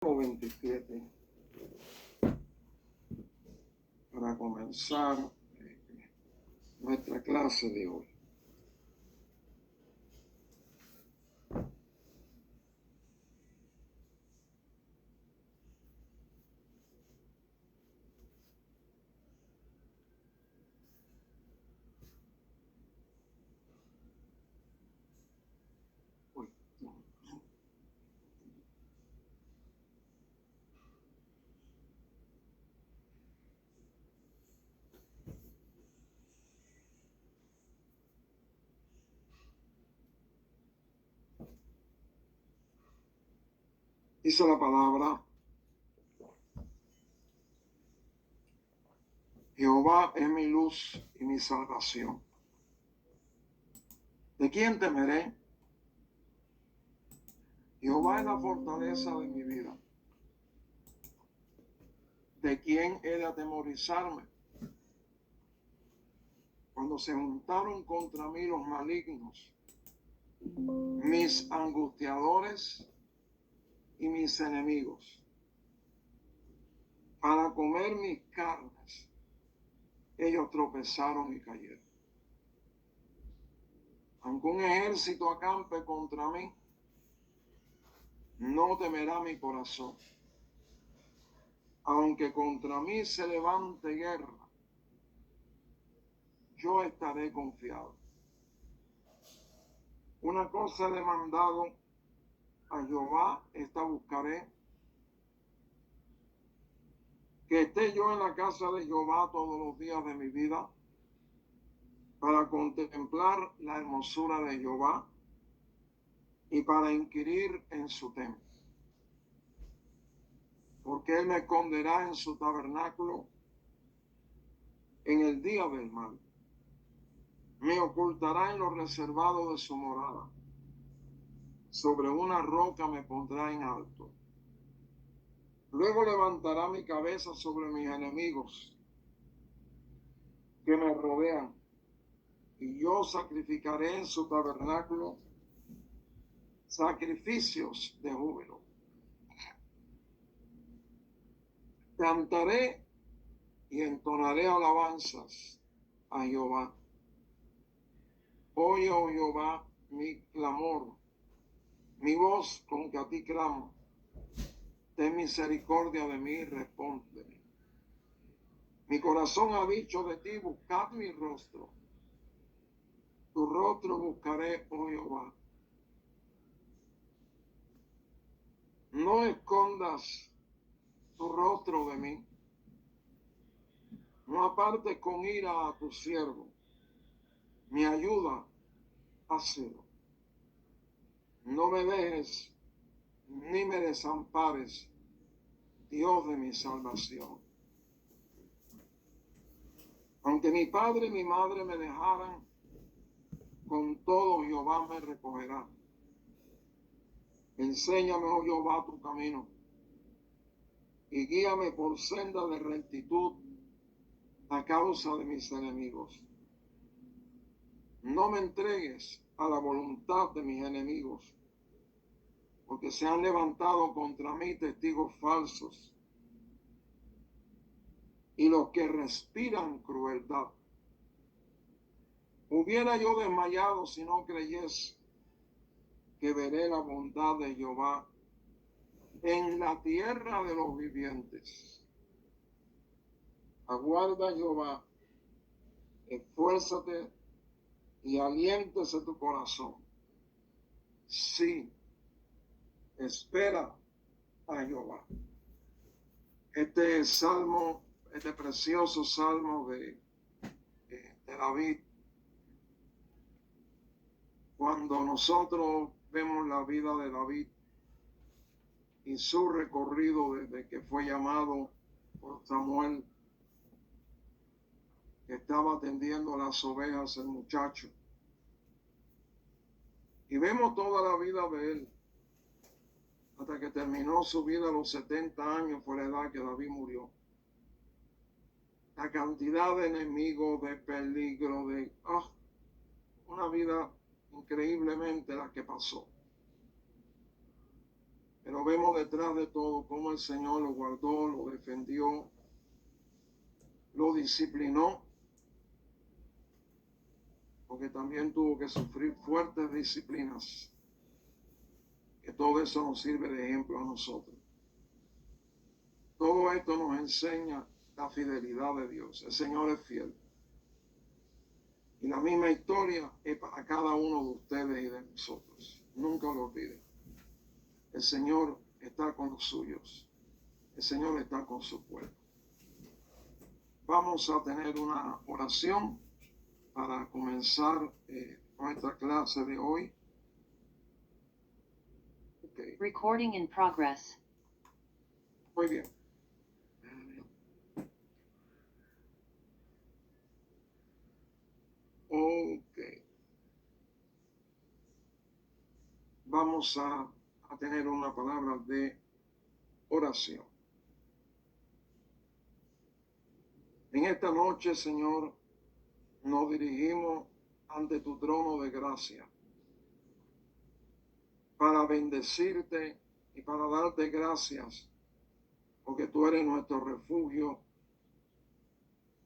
27 para comenzar nuestra clase de hoy. Dice la palabra: Jehová es mi luz y mi salvación. ¿De quién temeré? Jehová es la fortaleza de mi vida. ¿De quién he de atemorizarme? Cuando se juntaron contra mí los malignos, mis angustiadores y mis enemigos, para comer mis carnes, ellos tropezaron y cayeron. Aunque un ejército acampe contra mí, no temerá mi corazón. Aunque contra mí se levante guerra, yo estaré confiado. Una cosa he demandado a Jehová, esta buscaré: que esté yo en la casa de Jehová todos los días de mi vida, para contemplar la hermosura de Jehová y para inquirir en su templo. Porque él me esconderá en su tabernáculo en el día del mal. Me ocultará en lo reservado de su morada. Sobre una roca me pondrá en alto. Luego levantará mi cabeza sobre mis enemigos que me rodean, y yo sacrificaré en su tabernáculo sacrificios de júbilo. Cantaré y entonaré alabanzas a Jehová. Oye, oh Jehová, mi clamor, mi voz con que a ti clamo. Ten misericordia de mí, respóndeme. Mi corazón ha dicho de ti: buscad mi rostro. Tu rostro buscaré, oh Jehová. No escondas tu rostro de mí. No apartes con ira a tu siervo. Mi ayuda ha sido. No me dejes ni me desampares, Dios de mi salvación. Aunque mi padre y mi madre me dejaran, con todo Jehová me recogerá. Enséñame, oh Jehová, tu camino, y guíame por senda de rectitud a causa de mis enemigos. No me entregues a la voluntad de mis enemigos, porque se han levantado contra mí testigos falsos, y los que respiran crueldad. Hubiera yo desmayado si no creyese que veré la bondad de Jehová en la tierra de los vivientes. Aguarda, Jehová, esfuérzate y aliéntese tu corazón. Sí, espera a Jehová. Este salmo, este precioso salmo de David, cuando nosotros vemos la vida de David y su recorrido desde que fue llamado por Samuel, que estaba atendiendo las ovejas, el muchacho, y vemos toda la vida de él, hasta que terminó su vida a los 70 años, fue la edad que David murió. La cantidad de enemigos, de peligro, una vida increíblemente la que pasó. Pero vemos detrás de todo cómo el Señor lo guardó, lo defendió, lo disciplinó, porque también tuvo que sufrir fuertes disciplinas, que todo eso nos sirve de ejemplo a nosotros. Todo esto nos enseña la fidelidad de Dios. El Señor es fiel. Y la misma historia es para cada uno de ustedes y de nosotros. Nunca lo olviden. El Señor está con los suyos. El Señor está con su pueblo. Vamos a tener una oración para comenzar nuestra clase de hoy. Okay. Recording in progress. Muy bien. Ok. Vamos a tener una palabra de oración. En esta noche, Señor, nos dirigimos ante tu trono de gracia para bendecirte y para darte gracias, porque tú eres nuestro refugio,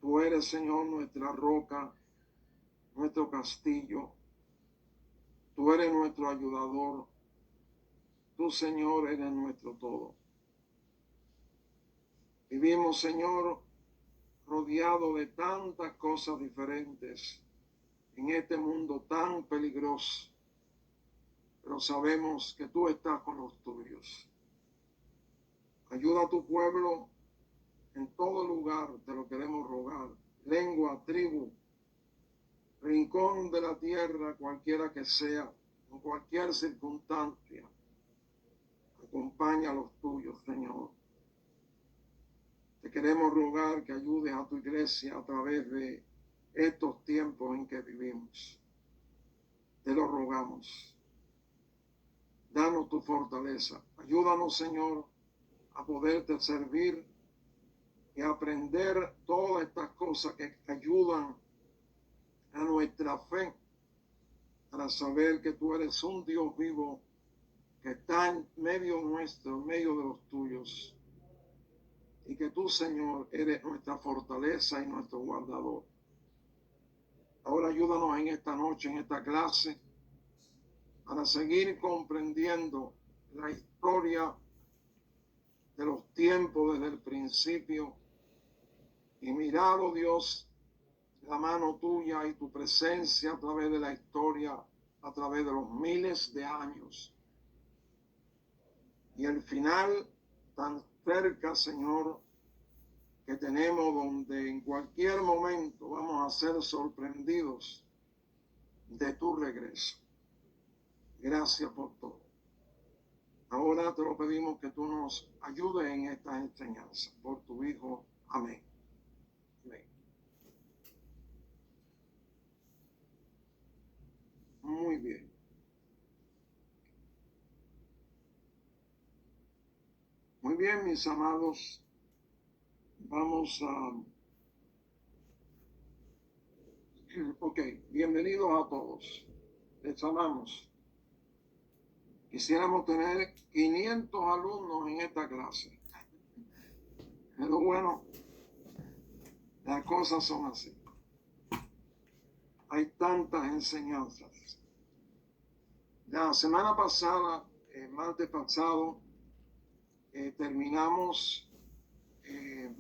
tú eres, Señor, nuestra roca, nuestro castillo, tú eres nuestro ayudador, tú, Señor, eres nuestro todo. Vivimos, Señor, rodeado de tantas cosas diferentes en este mundo tan peligroso, pero sabemos que tú estás con los tuyos. Ayuda a tu pueblo en todo lugar, te lo queremos rogar, lengua, tribu, rincón de la tierra, cualquiera que sea, en cualquier circunstancia. Acompaña a los tuyos, Señor. Te queremos rogar que ayudes a tu iglesia a través de estos tiempos en que vivimos. Te lo rogamos. Danos tu fortaleza. Ayúdanos, Señor, a poderte servir y a aprender todas estas cosas que ayudan a nuestra fe para saber que tú eres un Dios vivo que está en medio nuestro, en medio de los tuyos. Y que tú, Señor, eres nuestra fortaleza y nuestro guardador. Ahora ayúdanos en esta noche, en esta clase, para seguir comprendiendo la historia de los tiempos desde el principio y mirar, oh Dios, la mano tuya y tu presencia a través de la historia, a través de los miles de años. Y el final tan cerca, Señor, que tenemos, donde en cualquier momento vamos a ser sorprendidos de tu regreso. Gracias por todo. Ahora te lo pedimos que tú nos ayudes en esta enseñanza. Por tu Hijo. Amén. Amén. Muy bien. Muy bien, mis amados. Vamos a... Ok, bienvenidos a todos. Les amamos. Quisiéramos tener 500 alumnos en esta clase. Pero bueno, las cosas son así. Hay tantas enseñanzas. La semana pasada, el martes pasado, terminamos el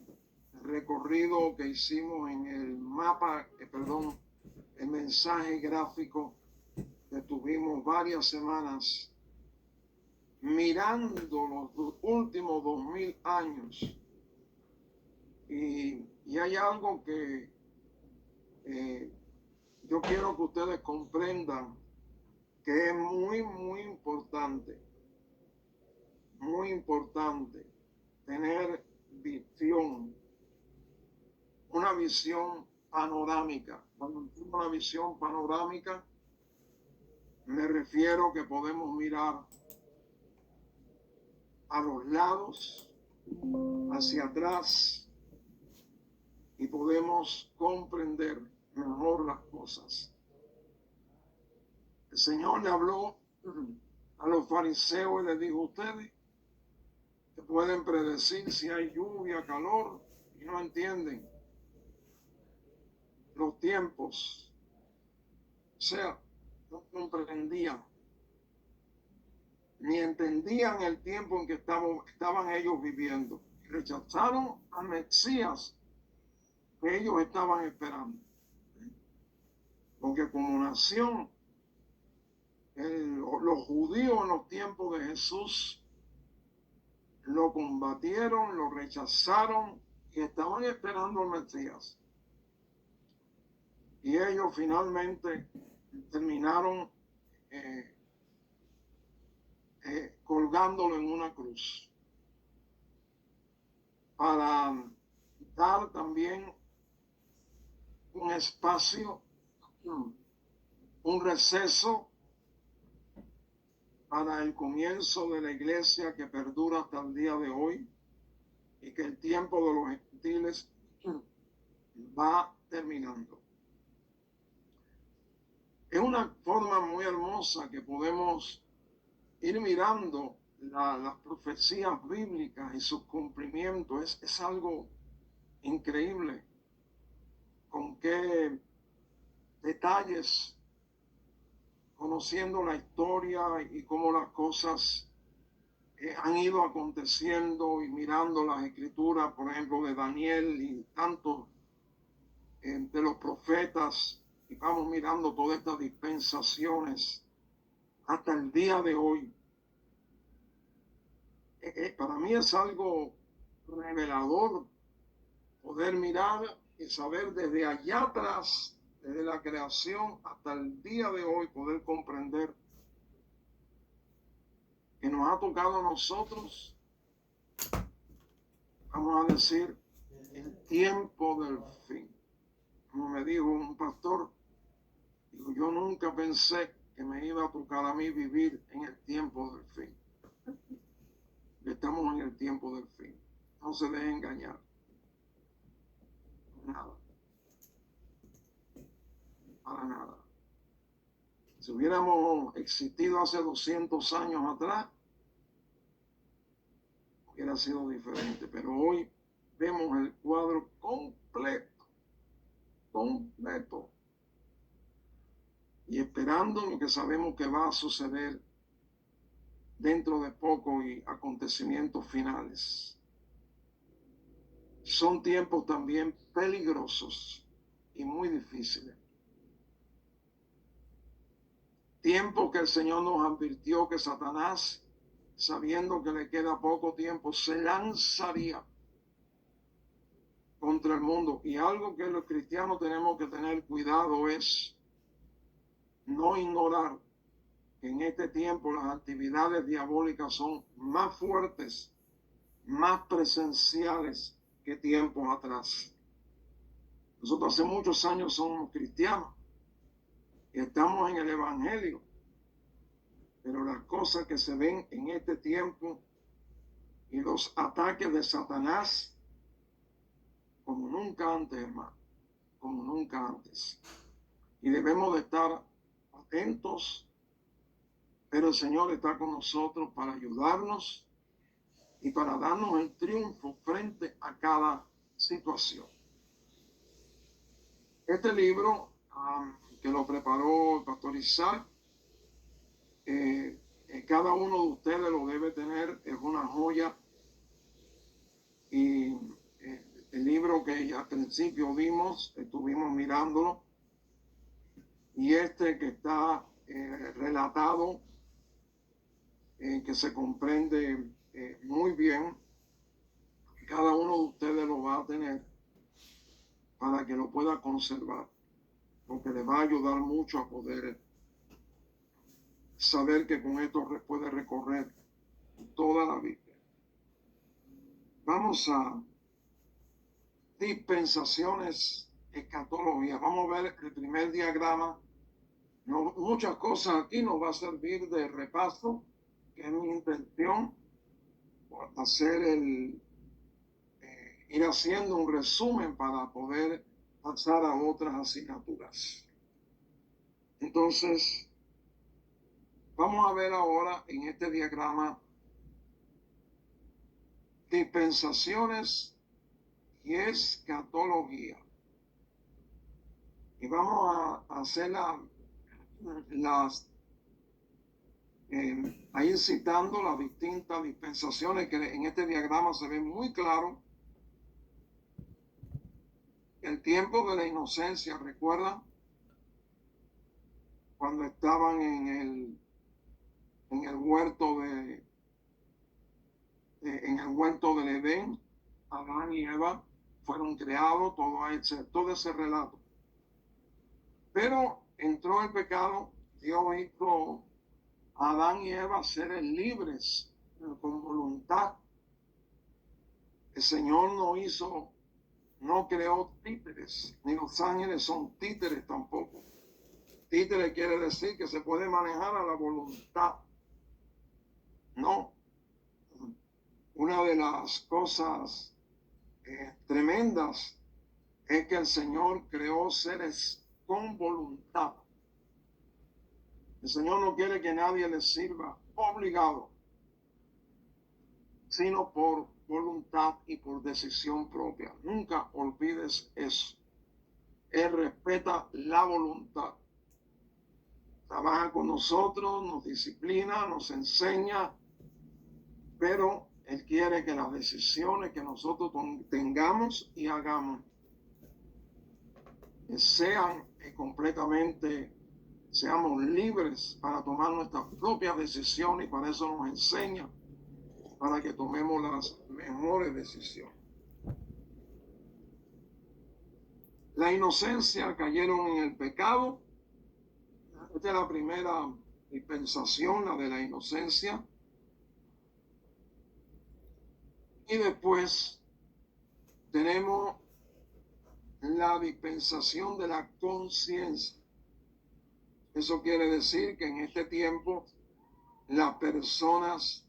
recorrido que hicimos en el mapa, el mensaje gráfico que tuvimos varias semanas mirando los últimos 2000 años. Y hay algo que yo quiero que ustedes comprendan que es muy importante tener visión, una visión panorámica. Cuando digo una visión panorámica, me refiero que podemos mirar a los lados, hacia atrás, y podemos comprender mejor las cosas. El Señor le habló a los fariseos y les dijo: ustedes que pueden predecir si hay lluvia, calor, y no entienden los tiempos. O sea, no comprendían ni entendían el tiempo en que estaban ellos viviendo. Rechazaron al Mesías que ellos estaban esperando. Porque como nación, los judíos en los tiempos de Jesús lo combatieron, lo rechazaron y estaban esperando al Mesías. Y ellos finalmente terminaron colgándolo en una cruz para dar también un espacio, un receso para el comienzo de la iglesia que perdura hasta el día de hoy y que el tiempo de los gentiles va terminando. Es una forma muy hermosa que podemos ir mirando las profecías bíblicas y sus cumplimientos. Es algo increíble con qué detalles, conociendo la historia y cómo las cosas han ido aconteciendo y mirando las escrituras, por ejemplo, de Daniel y tantos de los profetas, y vamos mirando todas estas dispensaciones hasta el día de hoy. Para mí es algo revelador poder mirar y saber desde allá atrás, desde la creación hasta el día de hoy, poder comprender que nos ha tocado a nosotros, vamos a decir, el tiempo del fin. Como me dijo un pastor, digo, yo nunca pensé que me iba a tocar a mí vivir en el tiempo del fin. Estamos en el tiempo del fin. No se dejen engañar. Nada. Para nada. Si hubiéramos existido hace 200 años atrás, hubiera sido diferente. Pero hoy vemos el cuadro completo. Y esperando lo que sabemos que va a suceder dentro de poco y acontecimientos finales. Son tiempos también peligrosos y muy difíciles. Tiempos que el Señor nos advirtió que Satanás, sabiendo que le queda poco tiempo, se lanzaría contra el mundo. Y algo que los cristianos tenemos que tener cuidado es no ignorar que en este tiempo las actividades diabólicas son más fuertes, más presenciales que tiempos atrás. Nosotros hace muchos años somos cristianos y estamos en el Evangelio, pero las cosas que se ven en este tiempo y los ataques de Satanás, como nunca antes, hermano, como nunca antes. Y debemos de estar atentos, pero el Señor está con nosotros para ayudarnos y para darnos el triunfo frente a cada situación. Este libro que lo preparó el pastor Isaac, cada uno de ustedes lo debe tener, es una joya. Y el libro que al principio vimos, estuvimos mirándolo, y este que está relatado, que se comprende muy bien, cada uno de ustedes lo va a tener para que lo pueda conservar, porque le va a ayudar mucho a poder saber que con esto puede recorrer toda la Biblia. Vamos a dispensaciones, escatología. Vamos a ver el primer diagrama. No, muchas cosas aquí nos va a servir de repaso, que es mi intención, hacer ir haciendo un resumen para poder pasar a otras asignaturas. Entonces, vamos a ver ahora en este diagrama dispensaciones y escatología. Y vamos a hacer ahí citando las distintas dispensaciones que en este diagrama se ve muy claro. El tiempo de la inocencia, ¿recuerdan? Cuando estaban en el huerto en el huerto del Edén, Adán y Eva fueron creados, todo ese relato. Pero entró el pecado, Dios hizo a Adán y Eva seres libres, con voluntad. El Señor no creó títeres, ni los ángeles son títeres tampoco. Títere quiere decir que se puede manejar a la voluntad. No. Una de las cosas tremendas es que el Señor creó seres con voluntad. El Señor no quiere que nadie le sirva obligado, sino por voluntad y por decisión propia. Nunca olvides eso. Él respeta la voluntad. Trabaja con nosotros, nos disciplina, nos enseña, pero Él quiere que las decisiones que nosotros tengamos y hagamos sean completamente, seamos libres para tomar nuestras propias decisiones, y para eso nos enseña, para que tomemos las mejores decisiones. La inocencia cayeron en el pecado. Esta es la primera dispensación, la de la inocencia. Y después tenemos la dispensación de la conciencia. Eso quiere decir que en este tiempo las personas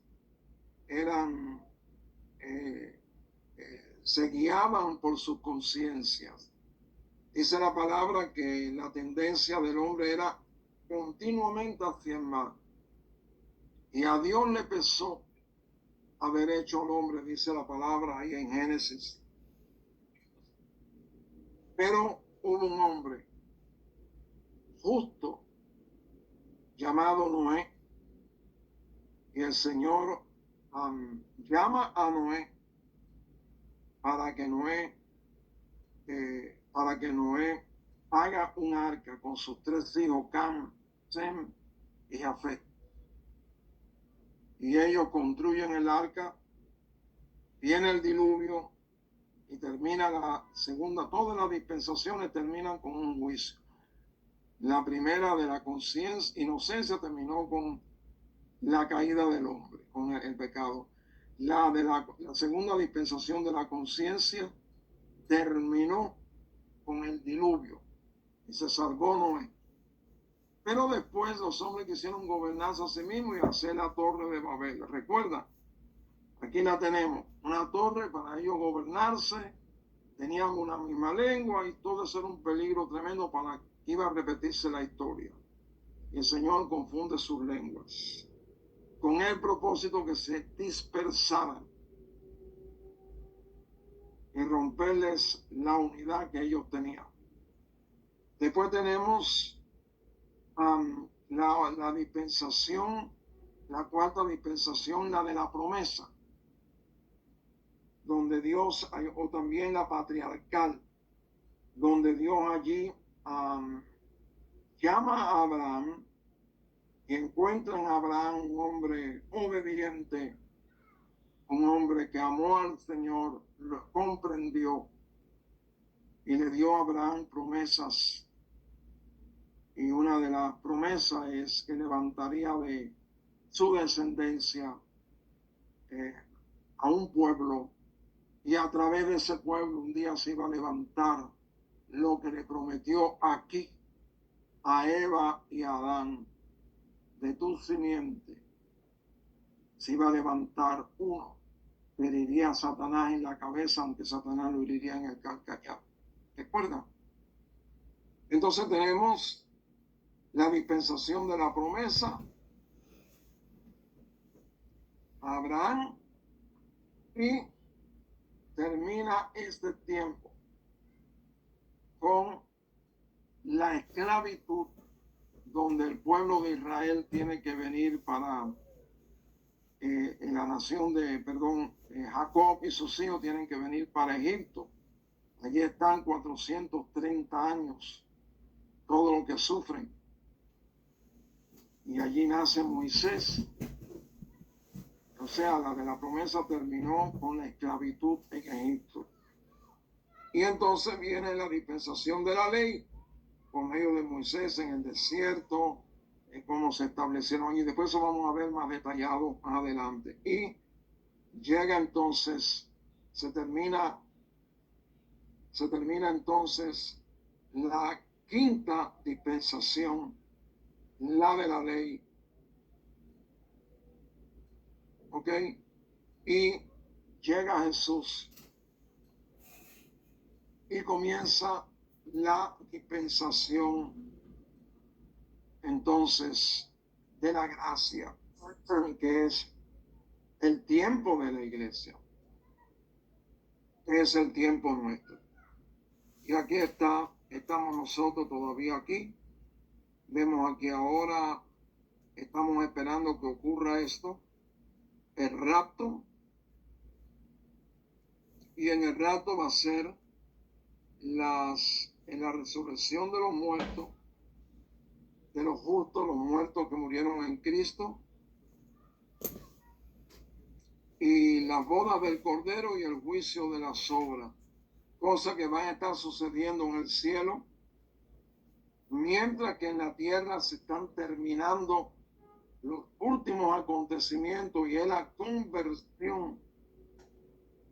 se guiaban por sus conciencias. Dice la palabra que la tendencia del hombre era continuamente hacia el mal. Y a Dios le pesó haber hecho al hombre, dice la palabra ahí en Génesis. Pero hubo un hombre justo llamado Noé. Y el Señor llama a Noé para que Noé haga un arca con sus 3 hijos, Cam, Sem y Jafet. Y ellos construyen el arca, viene el diluvio y termina la segunda. Todas las dispensaciones terminan con un juicio. La primera de la inocencia terminó con la caída del hombre, con el pecado. La segunda dispensación de la conciencia terminó con el diluvio y se salvó Noé. Pero después los hombres quisieron gobernarse a sí mismos y hacer la torre de Babel. ¿Recuerda? Aquí la tenemos, una torre para ellos gobernarse, tenían una misma lengua y todo eso era un peligro tremendo para que iba a repetirse la historia. Y el Señor confunde sus lenguas con el propósito que se dispersaran y romperles la unidad que ellos tenían. Después tenemos la dispensación, la cuarta dispensación, la de la promesa, donde Dios, o también la patriarcal, donde Dios allí llama a Abraham y encuentra en Abraham un hombre obediente, un hombre que amó al Señor, lo comprendió y le dio a Abraham promesas. Y una de las promesas es que levantaría de su descendencia a un pueblo, y a través de ese pueblo un día se iba a levantar lo que le prometió aquí a Eva y a Adán: de tu simiente se iba a levantar uno que heriría a Satanás en la cabeza, aunque Satanás lo heriría en el calcañar. ¿Recuerdan? Entonces tenemos la dispensación de la promesa a Abraham, Y termina este tiempo con la esclavitud, donde el pueblo de Israel tiene que venir para la nación de, Jacob y sus hijos tienen que venir para Egipto. Allí están 430 años, todo lo que sufren. Y allí nace Moisés. O sea, la de la promesa terminó con la esclavitud en Egipto. Y entonces viene la dispensación de la ley por medio de Moisés en el desierto, cómo se establecieron. Y después eso vamos a ver más detallado más adelante. Y llega entonces, se termina entonces la quinta dispensación, la de la ley. ¿Ok? Y llega Jesús y comienza la dispensación entonces de la gracia, que es el tiempo de la iglesia, que es el tiempo nuestro. Y aquí estamos nosotros todavía aquí. Vemos aquí ahora, estamos esperando que ocurra esto, el rapto. Y en el rapto va a ser en la resurrección de los muertos, de los justos, los muertos que murieron en Cristo, y las bodas del Cordero y el juicio de las obras, cosas que van a estar sucediendo en el cielo, mientras que en la tierra se están terminando los últimos acontecimientos y es la conversión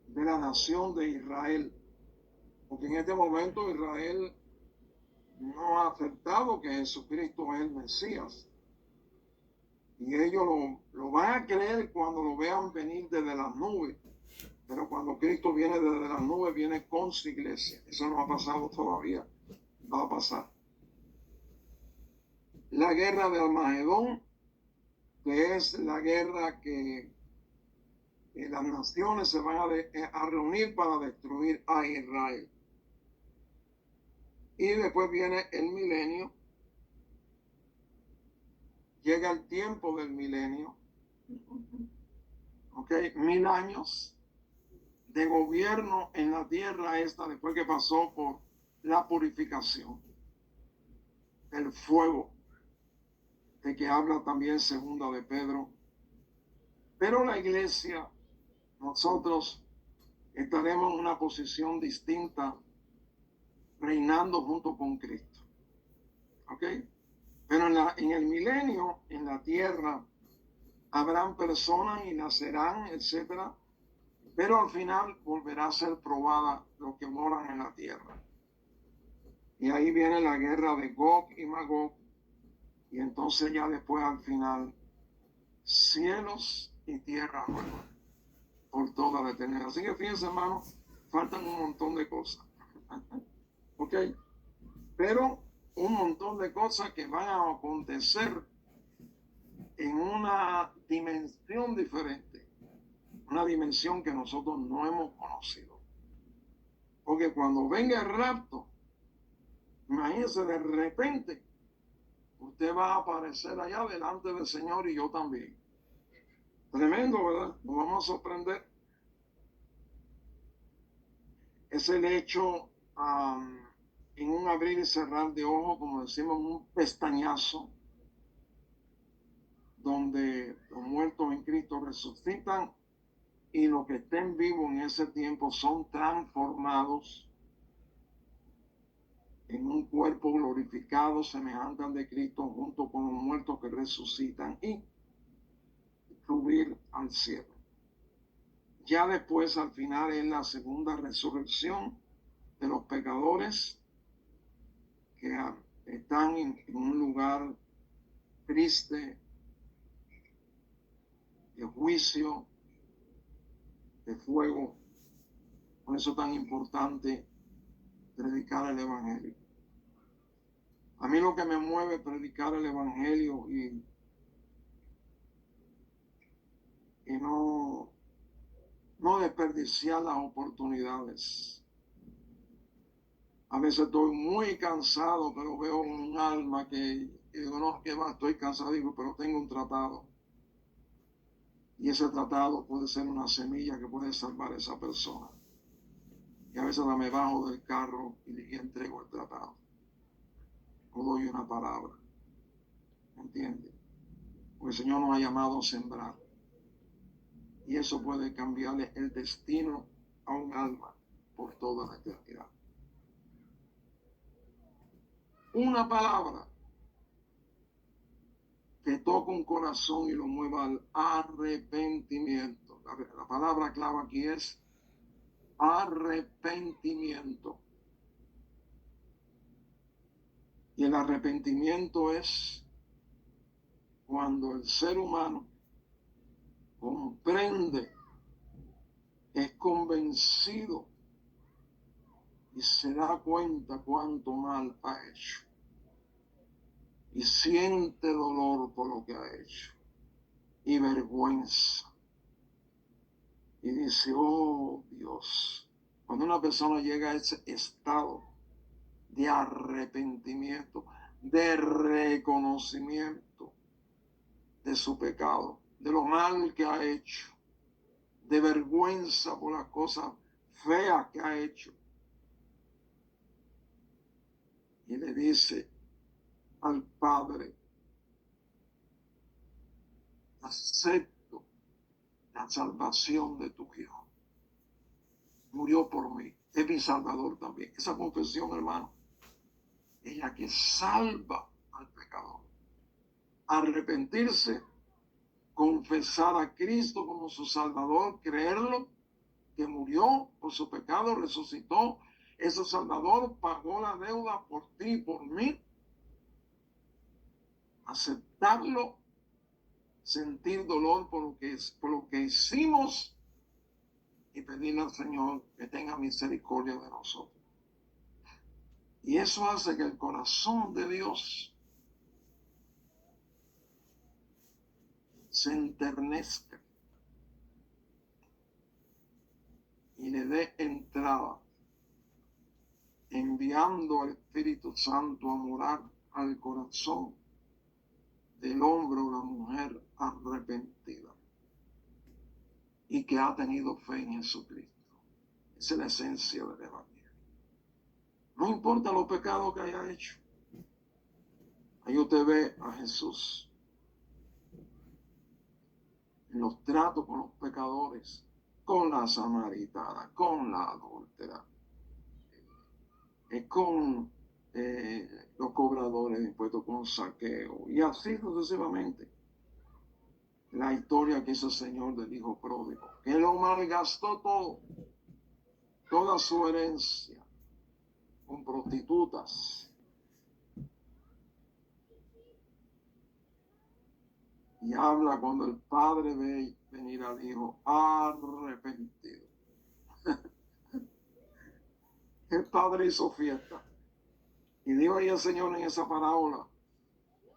de la nación de Israel. Porque en este momento Israel no ha aceptado que Jesucristo es el Mesías. Y ellos lo van a creer cuando lo vean venir desde las nubes. Pero cuando Cristo viene desde las nubes, viene con su iglesia. Eso no ha pasado todavía. Va a pasar. La guerra de Armagedón, que es la guerra que las naciones se van a reunir para destruir a Israel. Y después viene el milenio. Llega el tiempo del milenio. 1000 años de gobierno en la tierra esta, después que pasó por la purificación, el fuego, de que habla también segunda de Pedro. Pero la iglesia, nosotros estaremos en una posición distinta, reinando junto con Cristo. Pero en el milenio, en la tierra, habrán personas y nacerán, etcétera, pero al final volverá a ser probada los que moran en la tierra. Y ahí viene la guerra de Gog y Magog, y entonces ya después al final, cielos y tierra nueva, por toda la eternidad. Así que fíjense, hermanos, faltan un montón de cosas. ¿Ok? Pero un montón de cosas que van a acontecer en una dimensión diferente, una dimensión que nosotros no hemos conocido. Porque cuando venga el rapto, imagínense, de repente, usted va a aparecer allá delante del Señor y yo también. Tremendo, ¿verdad? Nos vamos a sorprender. Es el hecho en un abrir y cerrar de ojos, como decimos, un pestañazo, donde los muertos en Cristo resucitan y los que estén vivos en ese tiempo son transformados en un cuerpo glorificado semejante al de Cristo, junto con los muertos que resucitan y subir al cielo. Ya después, al final, es la segunda resurrección de los pecadores que están en un lugar triste, de juicio, de fuego. Por eso es tan importante predicar el Evangelio. A mí lo que me mueve es predicar el Evangelio y no No desperdiciar las oportunidades. A veces estoy muy cansado, pero veo un alma que digo, no, que va, estoy cansado, digo, pero tengo un tratado. Y ese tratado puede ser una semilla que puede salvar a esa persona. Y a veces me bajo del carro y entrego el tratado. O doy una palabra. ¿Me entiendes? Porque el Señor nos ha llamado a sembrar. Y eso puede cambiarle el destino a un alma por toda la eternidad. Una palabra que toca un corazón y lo mueva al arrepentimiento. La palabra clave aquí es arrepentimiento. Y el arrepentimiento es cuando el ser humano comprende, es convencido y se da cuenta cuánto mal ha hecho. Y siente dolor por lo que ha hecho. Y vergüenza. Y dice, oh Dios. Cuando una persona llega a ese estado de arrepentimiento, de reconocimiento de su pecado, de lo mal que ha hecho, de vergüenza por las cosas feas que ha hecho. Y le dice al Padre, acepto la salvación de tu Hijo. Murió por mí, es mi Salvador también. Esa confesión, hermano, es la que salva al pecador. Arrepentirse, confesar a Cristo como su Salvador, creerlo, que murió por su pecado, resucitó. Ese Salvador pagó la deuda por ti y por mí. Aceptarlo, sentir dolor por lo que hicimos y pedirle al Señor que tenga misericordia de nosotros. Y eso hace que el corazón de Dios se enternezca y le dé entrada, enviando al Espíritu Santo a morar al corazón del hombre o la mujer arrepentida y que ha tenido fe en Jesucristo. Esa es la esencia del Evangelio. No importa los pecados que haya hecho. Ahí usted ve a Jesús en los tratos con los pecadores, con la samaritana, con la adúltera, con los cobradores de impuestos, con Saqueo, y así sucesivamente. La historia que hizo el Señor del Hijo Pródigo, que lo malgastó todo, toda su herencia, con prostitutas. Y habla cuando el padre ve venir al hijo arrepentido. El padre hizo fiesta. Y dijo ahí el Señor en esa parábola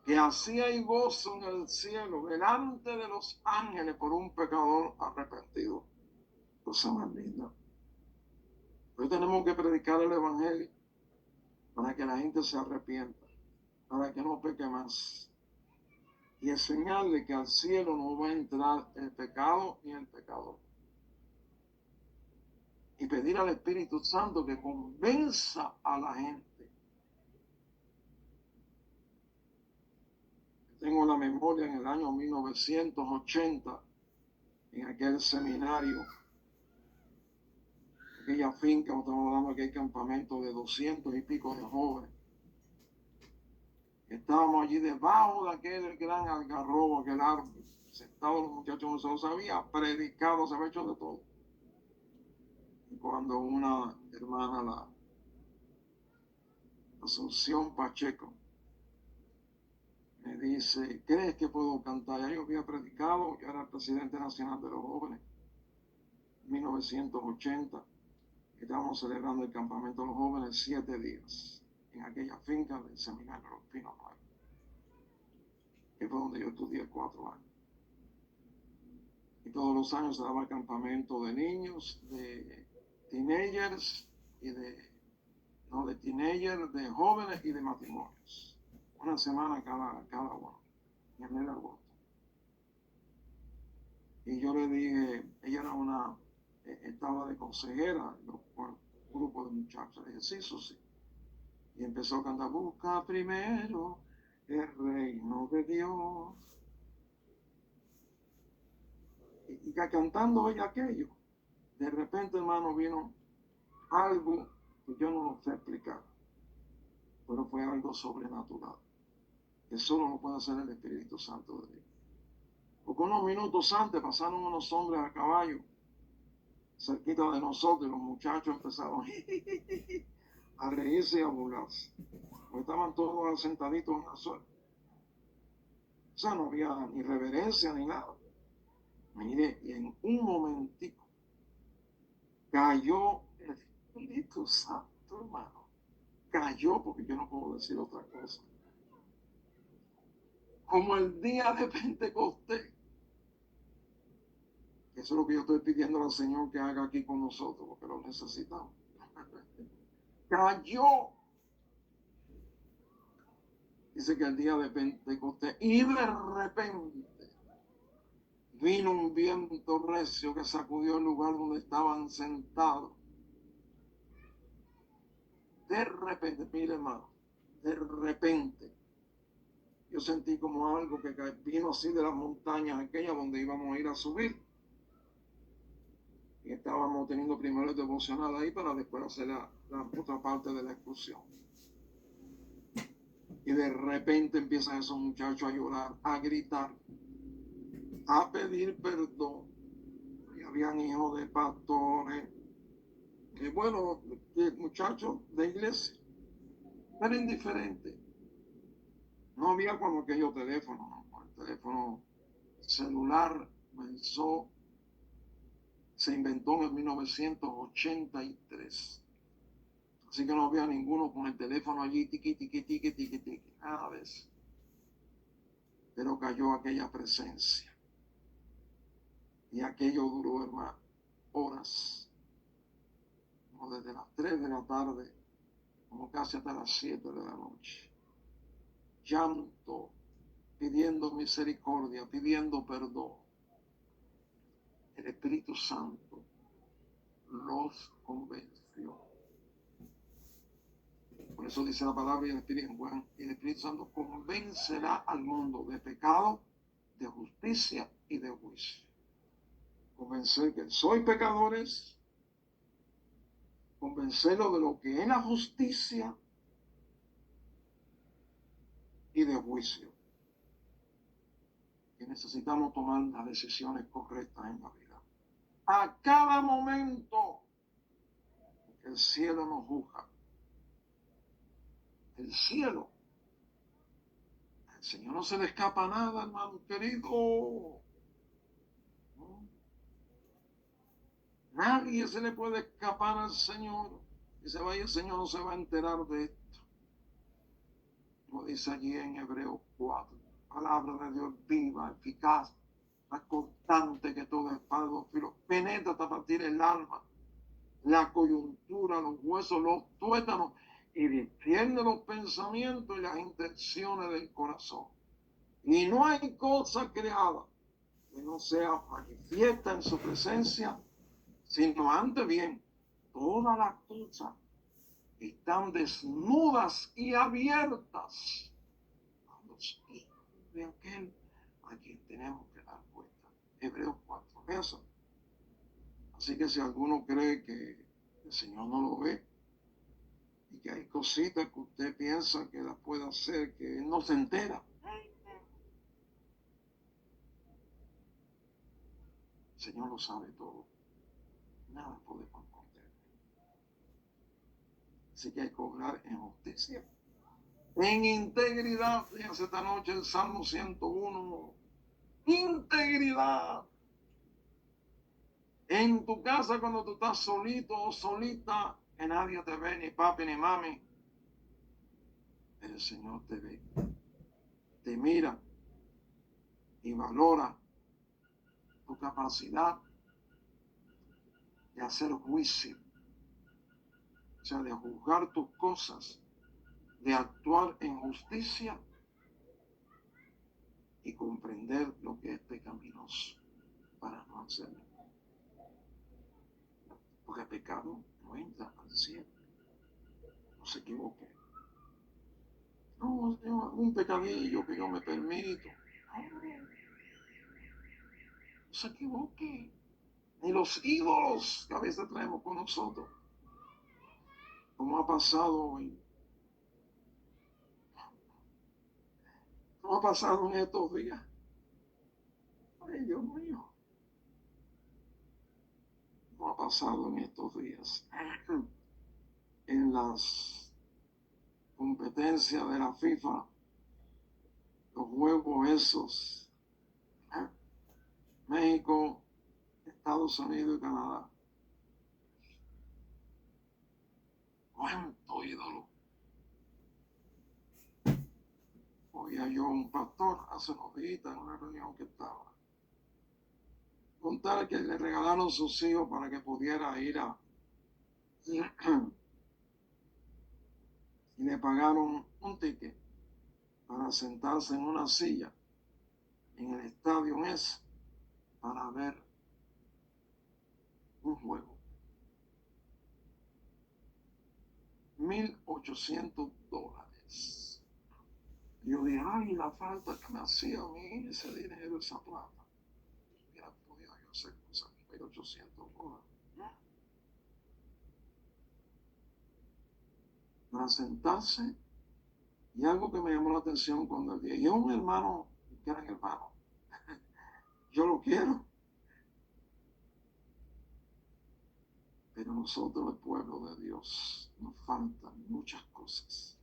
que así hay gozo en el cielo delante de los ángeles por un pecador arrepentido. Cosa más linda. Hoy tenemos que predicar el Evangelio para que la gente se arrepienta, para que no peque más. Y enseñarle que al cielo no va a entrar el pecado ni el pecador. Y pedir al Espíritu Santo que convenza a la gente. Tengo la memoria en el año 1980, en aquel seminario, aquella finca, estamos hablando de aquel campamento de 200 y pico de jóvenes. Estábamos allí debajo de aquel gran algarrobo, aquel árbol, sentados los muchachos, nosotros había predicado, se había hecho de todo. Y cuando una hermana, la Asunción Pacheco, me dice, ¿crees que puedo cantar? Ya yo había predicado, yo era el presidente nacional de los jóvenes, en 1980. Estábamos celebrando el campamento de los jóvenes 7 días en aquella finca del seminario de los Pinos Nuevos, que fue donde yo estudié 4 años. Y todos los años se daba campamento de niños, de teenagers y de teenagers, de jóvenes y de matrimonios. Una semana cada uno, en el mes de agosto. Y yo le dije, ella era estaba de consejera, un grupo de muchachos. Le dije, sí, eso sí. Y empezó a cantar, busca primero el reino de Dios. Y cantando ella aquello, de repente, hermano, vino algo que yo no lo sé explicar, pero fue algo sobrenatural, que solo lo puede hacer el Espíritu Santo de Dios. Porque unos minutos antes pasaron unos hombres a caballo cerquita de nosotros y los muchachos empezaron a reírse y a burlarse. Porque estaban todos sentaditos en la suela. O sea, no había ni reverencia ni nada. Mire, y en un momentico cayó el Espíritu Santo, hermano. Cayó, porque yo no puedo decir otra cosa. Como el día de Pentecostés. Eso es lo que yo estoy pidiendo al Señor que haga aquí con nosotros, porque lo necesitamos. Cayó. Dice que el día de Pentecostés, y de repente vino un viento recio que sacudió el lugar donde estaban sentados. De repente, mire hermano, de repente, yo sentí como algo que vino así de las montañas aquellas donde íbamos a ir a subir. Y estábamos teniendo primero el devocional ahí para después hacer la otra parte de la excursión. Y de repente empiezan esos muchachos a llorar, a gritar, a pedir perdón. Y habían hijos de pastores, y bueno, muchachos de iglesia, pero indiferente. No había como aquellos teléfonos, ¿no? El teléfono celular se inventó en 1983. Así que no había ninguno con el teléfono allí, tiqui, tiqui, tiqui, tiqui, tiqui, nada de eso. Pero cayó aquella presencia. Y aquello duró, hermano, horas. Como desde las 3 de la tarde, como casi hasta las 7 de la noche. Llanto, pidiendo misericordia, pidiendo perdón. El Espíritu Santo los convenció. Por eso dice la palabra y el Espíritu Santo convencerá al mundo de pecado, de justicia y de juicio. Convencer que soy pecadores, convencerlo de lo que es la justicia y de juicio. Que necesitamos tomar las decisiones correctas en la vida. A cada momento el cielo nos juzga. El cielo. Al Señor no se le escapa nada, hermano querido. ¿No? Nadie se le puede escapar al Señor. Y se vaya, el Señor no se va a enterar de esto. Como dice allí en Hebreos 4. Palabra de Dios viva, eficaz, más cortante que toda espada de dos filos. Penetra hasta partir el alma, la coyuntura, los huesos, los tuétanos, y discierne los pensamientos y las intenciones del corazón. Y no hay cosa creada que no sea manifiesta en su presencia, sino antes bien, todas las cosas están desnudas y abiertas a los hijos de aquel a quien tenemos que dar cuenta. Hebreos 4, eso. Así que si alguno cree que el Señor no lo ve y que hay cositas que usted piensa que las puede hacer, que Él no se entera, el Señor lo sabe todo. Nada podemos esconder. Así que hay que obrar en justicia, en integridad. Fíjense esta noche el Salmo 101. Integridad. En tu casa cuando tú estás solito o solita, que nadie te ve, ni papi ni mami, el Señor te ve, te mira y valora tu capacidad de hacer juicio, o sea, de juzgar tus cosas, de actuar en justicia y comprender lo que es pecaminoso para no hacerlo. Porque el pecado no entra al cielo. No se equivoque. No, un pecadillo que yo me permito. No se equivoque. Ni los ídolos que a veces traemos con nosotros. Como ha pasado hoy. Como ha pasado en estos días. Ay, Dios mío. Como ha pasado en estos días. En las competencias de la FIFA. Los juegos esos. México, Estados Unidos y Canadá. ¿Cuánto ídolo? Oía yo un pastor hace unos días en una reunión que estaba. Contar que le regalaron sus hijos para que pudiera ir a... y le pagaron un ticket para sentarse en una silla en el estadio ese para ver un juego. $1,800. Yo dije, ay, la falta que me hacía a mí ese dinero, esa plata. Mira, podía yo hacer cosas, $1,800. Para sentarse. Y algo que me llamó la atención cuando el día, y es un hermano, que era hermano, yo lo quiero, pero nosotros, el pueblo de Dios, nos faltan muchas cosas.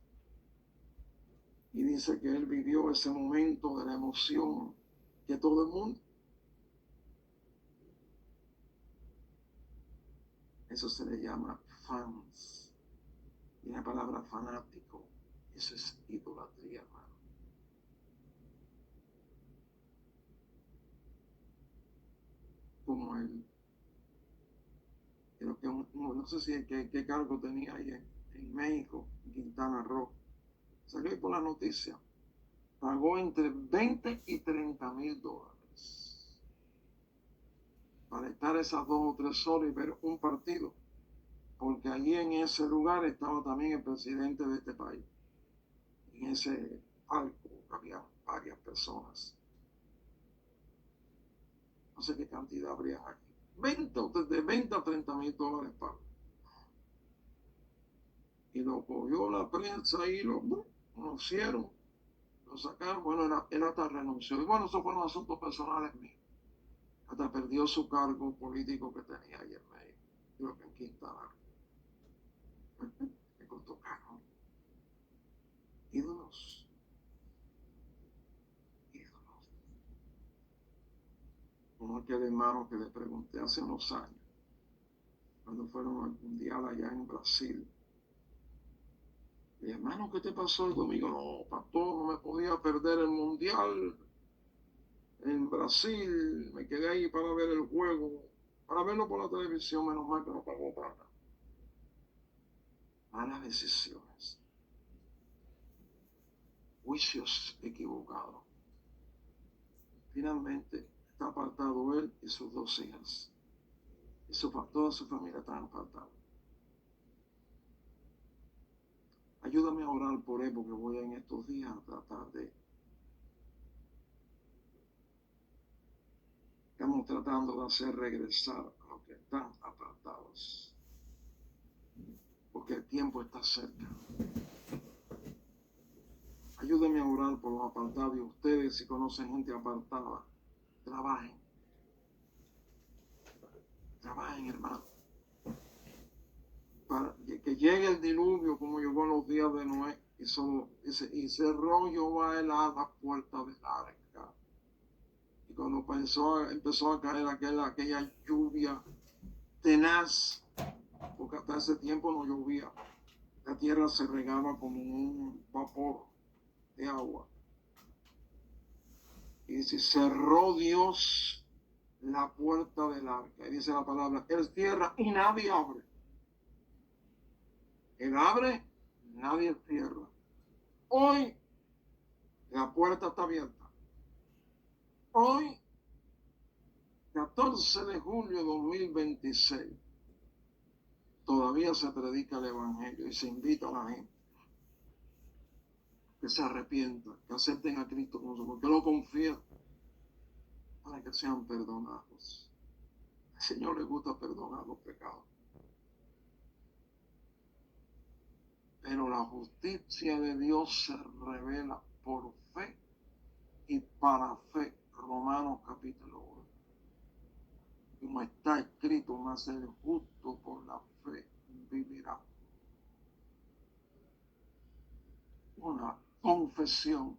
Y dice que él vivió ese momento de la emoción que todo el mundo. Eso se le llama fans. Y la palabra fanático, eso es idolatría, hermano. Como él, creo que no sé si qué cargo tenía ahí en México, en Quintana Roo. Salió ahí por la noticia. Pagó entre $20,000 y $30,000 para estar esas 2 o 3 horas y ver un partido. Porque allí en ese lugar estaba también el presidente de este país. En ese palco había varias personas. No sé qué cantidad habría aquí. De $20,000 a $30,000 pago. Y lo cogió la prensa y lo hicieron, lo sacaron. Bueno, él hasta renunció. Y bueno, esos fueron asuntos personales míos. Hasta perdió su cargo político que tenía ahí en México. Creo que en Quintana. Me costó caro. Ídolos. Como aquel hermano que le pregunté hace unos años, cuando fueron al mundial allá en Brasil. Y hermano, ¿qué te pasó el domingo? No, pastor, no me podía perder el mundial en Brasil. Me quedé ahí para ver el juego, para verlo por la televisión. Menos mal que no pagó para. Malas decisiones, juicios equivocados. Finalmente está apartado él y sus 2 hijas. Y toda su familia está apartada. Ayúdame a orar por él porque voy en estos días a tratar de... Estamos tratando de hacer regresar a los que están apartados. Porque el tiempo está cerca. Ayúdenme a orar por los apartados y ustedes, si conocen gente apartada, trabajen. Trabajen, hermano. Para que llegue el diluvio como llegó en los días de Noé y cerró Jehová el las puertas del arca. Y cuando empezó a caer aquella lluvia tenaz, porque hasta ese tiempo no llovía, la tierra se regaba como un vapor de agua. Y si cerró Dios la puerta del arca. Y dice la palabra, él cierra y nadie abre. Él abre, nadie cierra. Hoy la puerta está abierta. Hoy, 14 de julio de 2026, todavía se predica el evangelio y se invita a la gente que se arrepientan, que acepten a Cristo como su Señor, que lo confíen para que sean perdonados. Al Señor le gusta perdonar los pecados. Pero la justicia de Dios se revela por fe y para fe. Romanos capítulo 1. Como está escrito, mas el justo por la fe vivirá. Una confesión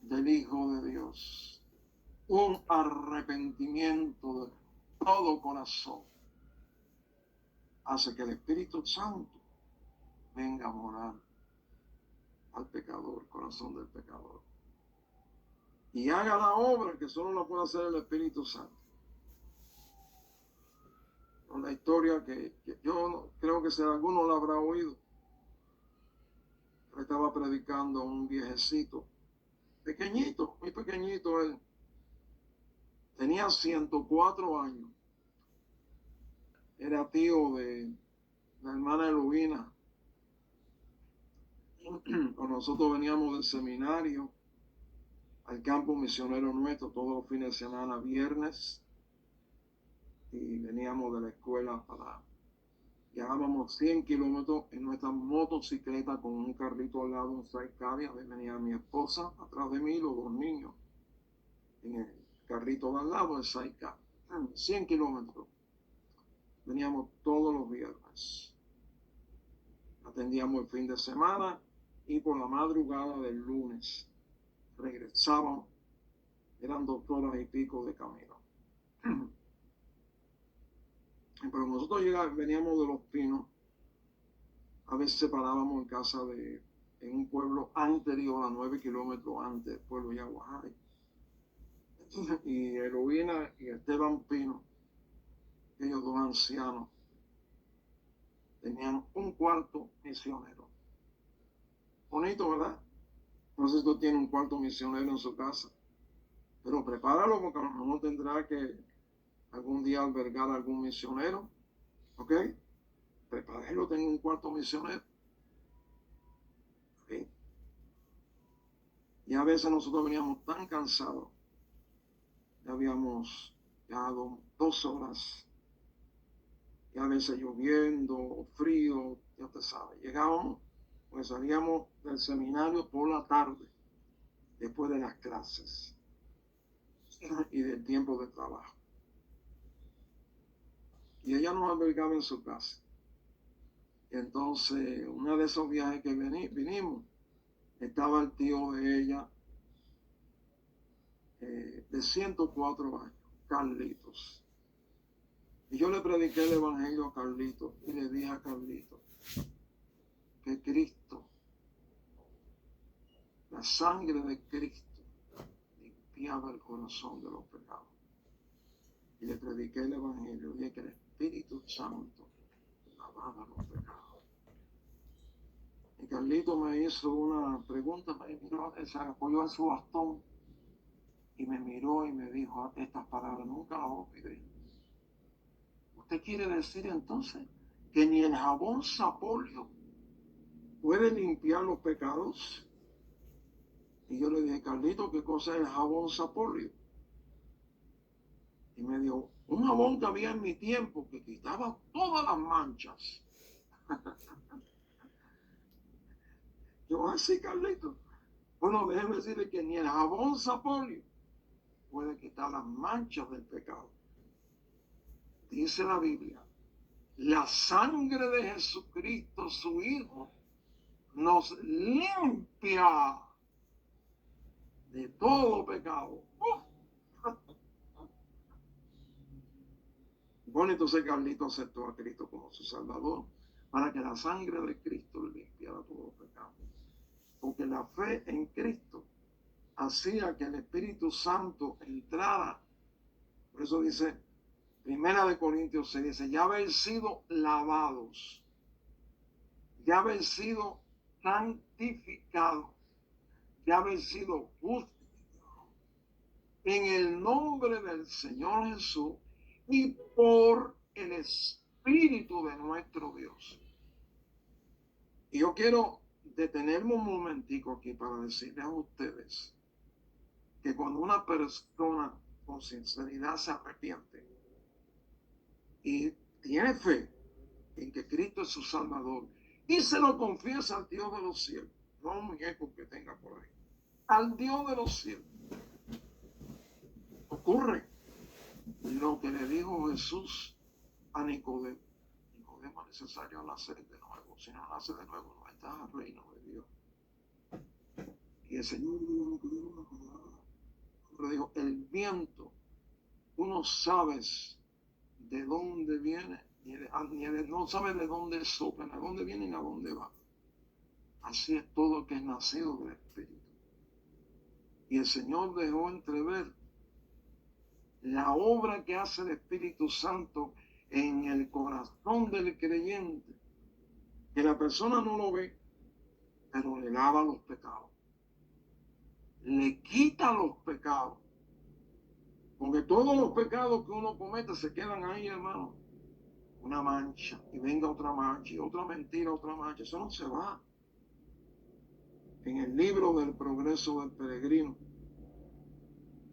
del Hijo de Dios. Un arrepentimiento de todo corazón hace que el Espíritu Santo venga a morar al pecador, corazón del pecador, y haga la obra que solo la puede hacer el Espíritu Santo. Una historia que yo no, creo que si alguno la habrá oído. Estaba predicando a un viejecito, pequeñito, muy pequeñito él. Tenía 104 años. Era tío de la hermana Elubina. Nosotros veníamos del seminario al campo misionero nuestro todos los fines de semana, viernes, y veníamos de la escuela viajábamos 100 kilómetros en nuestra motocicleta con un carrito al lado, un sidecar, y venía mi esposa atrás de mí, los dos niños en el carrito de al lado del sidecar. 100 kilómetros. Veníamos todos los viernes. Atendíamos el fin de semana y por la madrugada del lunes regresábamos. Eran 2 horas y pico de camino. Pero nosotros veníamos de Los Pinos. A veces parábamos en casa en un pueblo anterior, a 9 kilómetros antes del pueblo de Yaguajay. Y Eloína y Esteban Pino, ellos dos ancianos, tenían un cuarto misionero. Bonito, ¿verdad? No sé si tú tienes un cuarto misionero en su casa, pero prepáralo porque a lo mejor tendrá que algún día albergar a algún misionero, ¿ok? Prepáralo, tener un cuarto misionero. ¿Okay? Y a veces nosotros veníamos tan cansados, ya habíamos viajado 2 horas, y a veces lloviendo, frío, ya te sabes. Llegábamos, pues salíamos del seminario por la tarde, después de las clases y del tiempo de trabajo. Y ella nos albergaba en su casa. Y entonces, uno de esos viajes que vinimos, estaba el tío de ella, de 104 años, Carlitos. Y yo le prediqué el evangelio a Carlitos y le dije a Carlitos que Cristo, la sangre de Cristo, limpiaba el corazón de los pecados. Y le prediqué el evangelio y que el Espíritu Santo lavaba los pecados. Y Carlitos me hizo una pregunta, me miró, se apoyó en su bastón y me miró y me dijo estas palabras, nunca las olvidé. ¿Usted quiere decir entonces que ni el jabón sapolio puede limpiar los pecados? Y yo le dije, Carlito, ¿qué cosa es el jabón sapolio? Y me dijo, un jabón que había en mi tiempo que quitaba todas las manchas. Yo, así, Carlito. Bueno, déjeme decirle que ni el jabón sapolio puede quitar las manchas del pecado. Dice la Biblia, la sangre de Jesucristo, su Hijo, nos limpia de todo pecado. Bueno, entonces Carlito aceptó a Cristo como su Salvador para que la sangre de Cristo le limpiara todo pecado. Porque la fe en Cristo hacía que el Espíritu Santo entrara Por eso dice, Primera de Corintios 6, dice, ya habéis sido lavados, ya habéis sido santificados, ya habéis sido justificados en el nombre del Señor Jesús y por el Espíritu de nuestro Dios. Y yo quiero detenerme un momentico aquí para decirles a ustedes que cuando una persona con sinceridad se arrepiente y tiene fe en que Cristo es su Salvador y se lo confiesa al Dios de los cielos, no a un muñeco que tenga por ahí, al Dios de los cielos, ocurre lo que le dijo Jesús a Nicodemo. Nicodemo es necesario nacer de nuevo, si no nace de nuevo no está al reino de Dios. Y el Señor le dijo, el viento, tú no sabes de dónde viene, no sabes de dónde sopla, a dónde viene y a dónde va. Así es todo el que es nacido del Espíritu. Y el Señor dejó entrever la obra que hace el Espíritu Santo en el corazón del creyente, que la persona no lo ve, pero le lava los pecados, le quita los pecados, porque todos los pecados que uno comete se quedan ahí, hermano, una mancha, y venga otra mancha, y otra mentira, otra mancha, eso no se va. En el libro del progreso del peregrino,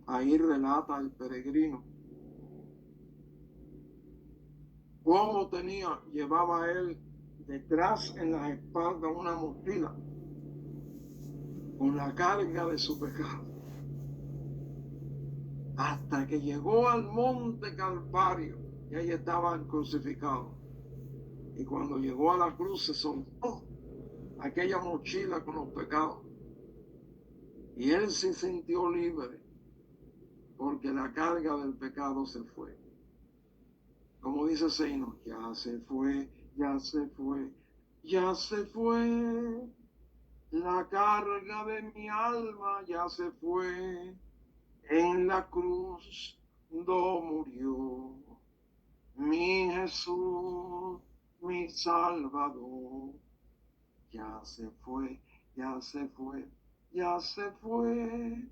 ahí relata el peregrino cómo llevaba él detrás en las espaldas una mochila con la carga de su pecado, hasta que llegó al monte Calvario y ahí estaba el crucificado. Y cuando llegó a la cruz se soltó aquella mochila con los pecados y él se sintió libre porque la carga del pecado se fue. Como dice Seino, ya se fue, ya se fue, ya se fue. La carga de mi alma ya se fue. En la cruz do murió mi Jesús, mi Salvador. Ya se fue, ya se fue, ya se fue.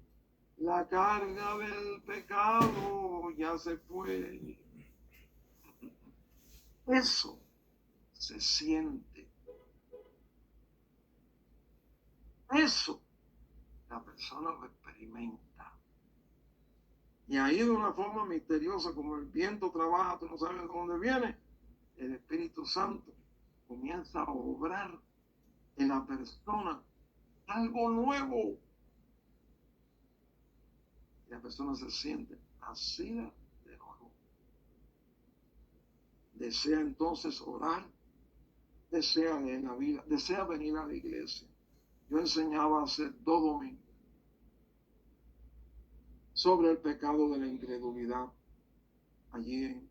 La carga del pecado ya se fue. Eso se siente. Eso la persona lo experimenta. Y ahí de una forma misteriosa, como el viento trabaja, tú no sabes de dónde viene, el Espíritu Santo comienza a obrar en la persona algo nuevo. Y la persona se siente nacida de nuevo. Desea entonces orar, desea leer la vida, desea venir a la iglesia. Yo enseñaba hace 2 domingos sobre el pecado de la incredulidad, allí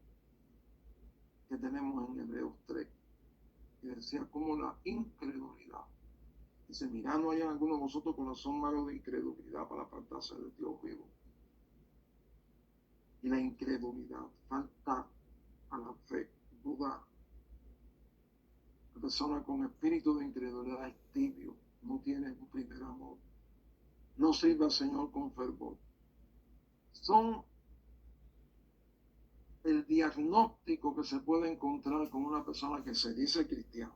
que tenemos en Hebreos 3, y decía como la incredulidad. Dice, mira, no hay alguno de vosotros corazón malo de incredulidad para apartarse de Dios vivo. Y la incredulidad, falta a la fe, dudar. La persona con espíritu de incredulidad es tibio, no tiene un primer amor, no sirve al Señor con fervor. Son el diagnóstico que se puede encontrar con una persona que se dice cristiana,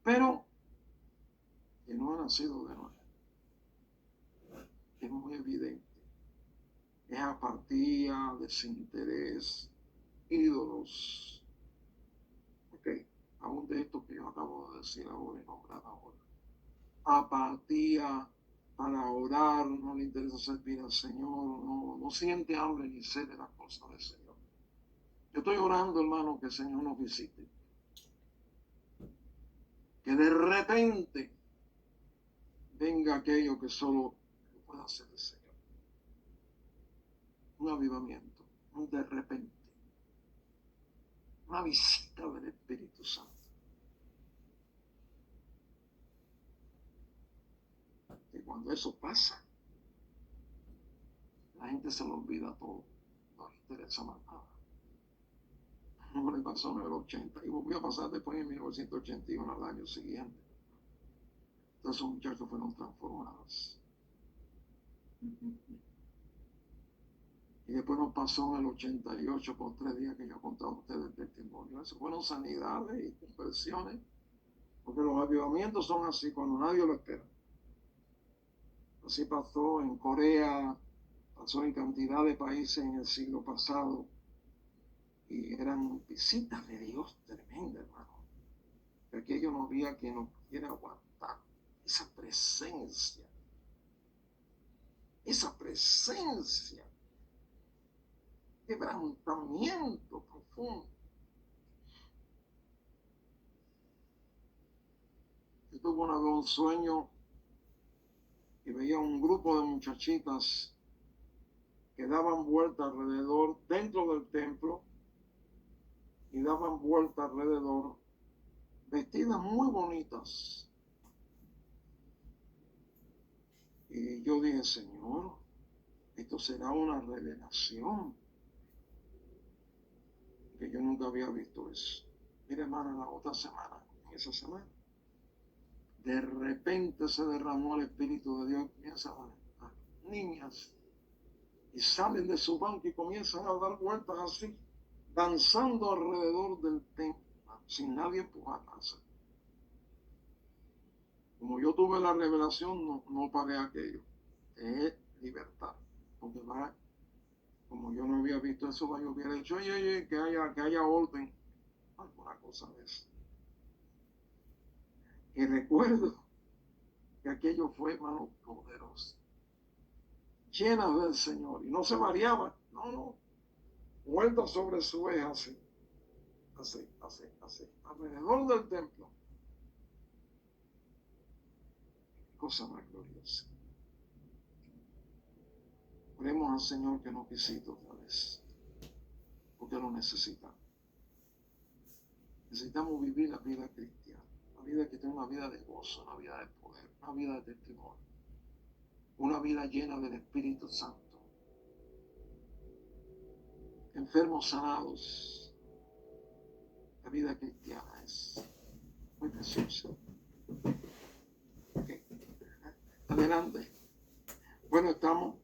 pero que no ha nacido de nuevo. Es muy evidente. Es apatía, desinterés, ídolos. Ok, aún de esto que yo acabo de decir ahora y nombrar ahora. Apatía para orar, no le interesa servir al Señor, no siente hambre ni sed de las cosas del Señor. Yo estoy orando, hermano, que el Señor nos visite. Que de repente venga aquello que solo puede hacer el Señor. Un avivamiento, un de repente. Una visita del Espíritu Santo. Que cuando eso pasa, la gente se le olvida todo, no le interesa más nada. No le pasó en el 80 y volvió a pasar después en 1981 al año siguiente. Entonces esos muchachos fueron transformados. Y después nos pasó en el 88 por 3 días que yo he contado a ustedes el testimonio. Eso fueron sanidades y conversiones, porque los avivamientos son así cuando nadie lo espera. Así pasó en Corea, pasó en cantidad de países en el siglo pasado. Y eran visitas de Dios tremendas, hermano. Que aquello no había quien nos pudiera aguantar. Esa presencia. Quebrantamiento profundo. Yo tuve una vez un sueño y veía un grupo de muchachitas que daban vuelta alrededor, dentro del templo, y daban vuelta alrededor, vestidas muy bonitas. Y yo dije, Señor, esto será una revelación, que yo nunca había visto eso. Mira, hermana, la otra semana, en esa semana, de repente se derramó el Espíritu de Dios y comienzan a niñas y salen de su banco y comienzan a dar vueltas así, danzando alrededor del templo, sin nadie empujarlas. Como yo tuve la revelación, no paré aquello. Es libertad. Porque va, como yo no había visto eso, yo hubiera dicho, oye, que haya orden. Alguna cosa de eso. Y recuerdo que aquello fue, hermano, poderoso. Llena del Señor. Y no se variaba. No. Vuelta sobre su eje así. Alrededor del templo. Cosa más gloriosa. Oremos al Señor que nos visite otra vez. Porque lo necesitamos. Necesitamos vivir la vida cristiana. Una vida que tenga una vida de gozo, una vida de poder, una vida de testimonio. Una vida llena del Espíritu Santo. Enfermos sanados. La vida cristiana es muy preciosa. Okay. Adelante. Bueno, estamos,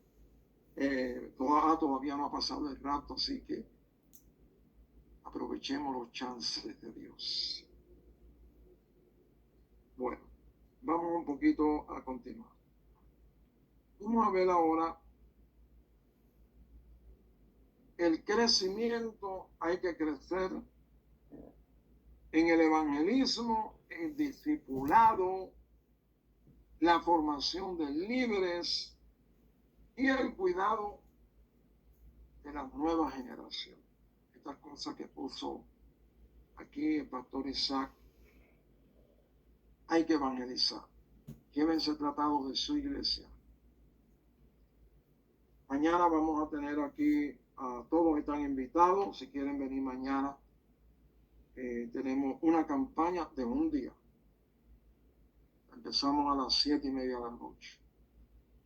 todavía no ha pasado el rato, así que aprovechemos los chances de Dios. Bueno, vamos un poquito a continuar. Vamos a ver ahora el crecimiento. Hay que crecer en el evangelismo, el discipulado, la formación de líderes y el cuidado de las nuevas generaciones. Estas cosas que puso aquí el pastor Isaac. Hay que evangelizar. Llévense tratados de su iglesia. Mañana vamos a tener aquí a todos están invitados. Si quieren venir mañana, tenemos una campaña de un día. Empezamos a las 7:30 de la noche.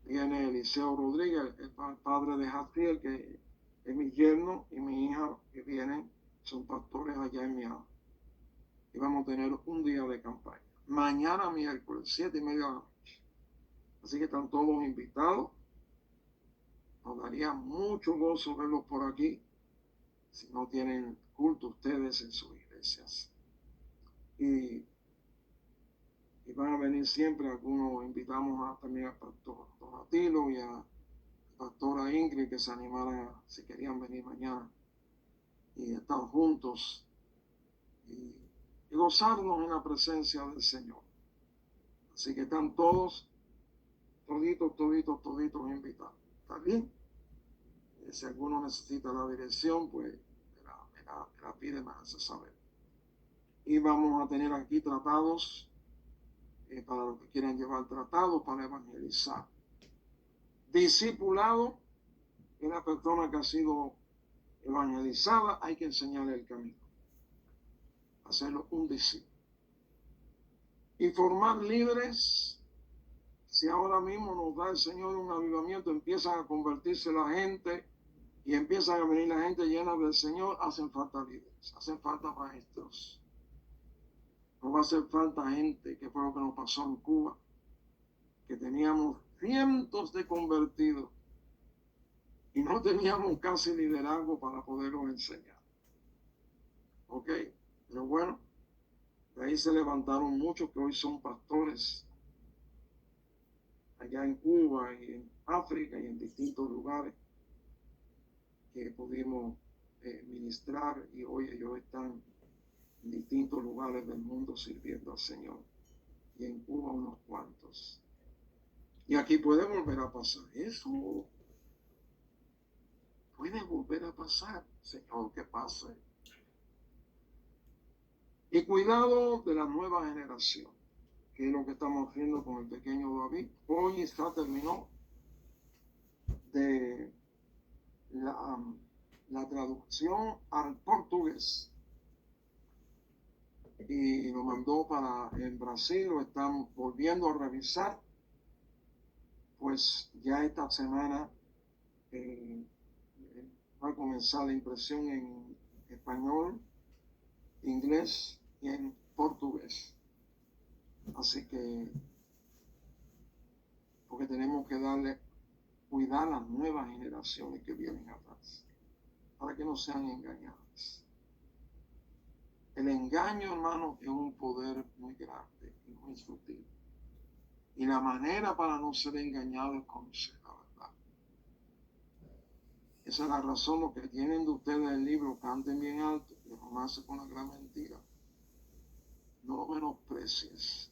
Viene Eliseo Rodríguez, el padre de Jaciel, que es mi yerno, y mi hija, que vienen, son pastores allá en Miami. Y vamos a tener un día de campaña. Mañana miércoles, 7:30 de la noche. Así que están todos invitados. Nos daría mucho gozo verlos por aquí, si no tienen culto ustedes en sus iglesias. Y van a venir siempre, algunos invitamos también al pastor Donatilo y a la pastora Ingrid, que se animaran si querían venir mañana y estar juntos y gozarnos en la presencia del Señor. Así que están toditos invitados. ¿Está bien? Si alguno necesita la dirección, pues me la pide, me hace saber. Y vamos a tener aquí tratados para los que quieran llevar tratados para evangelizar. Discipulado es la persona que ha sido evangelizada, hay que enseñarle el camino. Hacerlo un discípulo. Y formar líderes Si ahora mismo nos da el Señor un avivamiento, empiezan a convertirse la gente y empiezan a venir la gente llena del Señor, hacen falta líderes, hacen falta maestros. No va a hacer falta gente, que fue lo que nos pasó en Cuba, que teníamos cientos de convertidos y no teníamos casi liderazgo para poderlos enseñar. Ok, pero bueno, de ahí se levantaron muchos que hoy son pastores allá en Cuba y en África y en distintos lugares que pudimos ministrar, y hoy ellos están en distintos lugares del mundo sirviendo al Señor, y en Cuba unos cuantos. Y aquí puede volver a pasar eso. Puede volver a pasar, Señor, que pase. Y cuidado de la nueva generación, que es lo que estamos haciendo con el pequeño David. Hoy ya terminó de la traducción al portugués y lo mandó para en Brasil, lo están volviendo a revisar, pues ya esta semana va a comenzar la impresión en español, inglés y en portugués. Así que, porque tenemos que cuidar a las nuevas generaciones que vienen atrás, para que no sean engañadas. El engaño, hermano, es un poder muy grande y muy sutil. Y la manera para no ser engañado es conocer la verdad. Esa es la razón, lo que tienen de ustedes el libro, canten bien alto, y romance con la gran mentira. No lo menosprecies.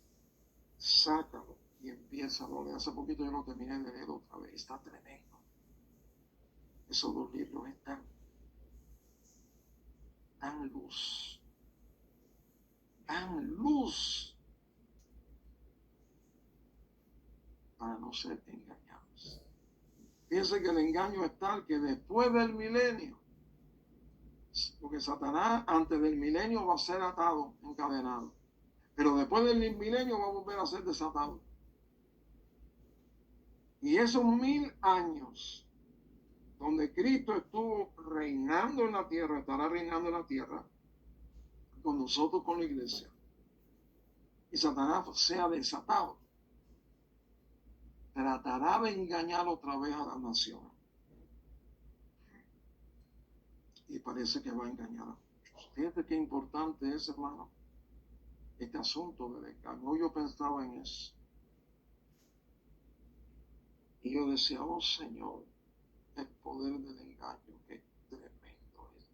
Sácalo y empieza a leer. Hace poquito yo lo terminé de leer otra vez. Está tremendo. Esos dos libros están dan luz. Dan luz para no ser engañados. Fíjense que el engaño es tal que después del milenio, porque Satanás antes del milenio va a ser atado, encadenado, pero después del milenio va a volver a ser desatado. Y esos 1000 años donde Cristo estuvo reinando en la tierra, estará reinando en la tierra con nosotros, con la iglesia, y Satanás sea desatado, tratará de engañar otra vez a la nación. Y parece que va a engañar a muchos. Fíjate qué importante es, hermano, este asunto del engaño. Hoy yo pensaba en eso. Y yo decía, oh Señor, el poder del engaño, qué tremendo es.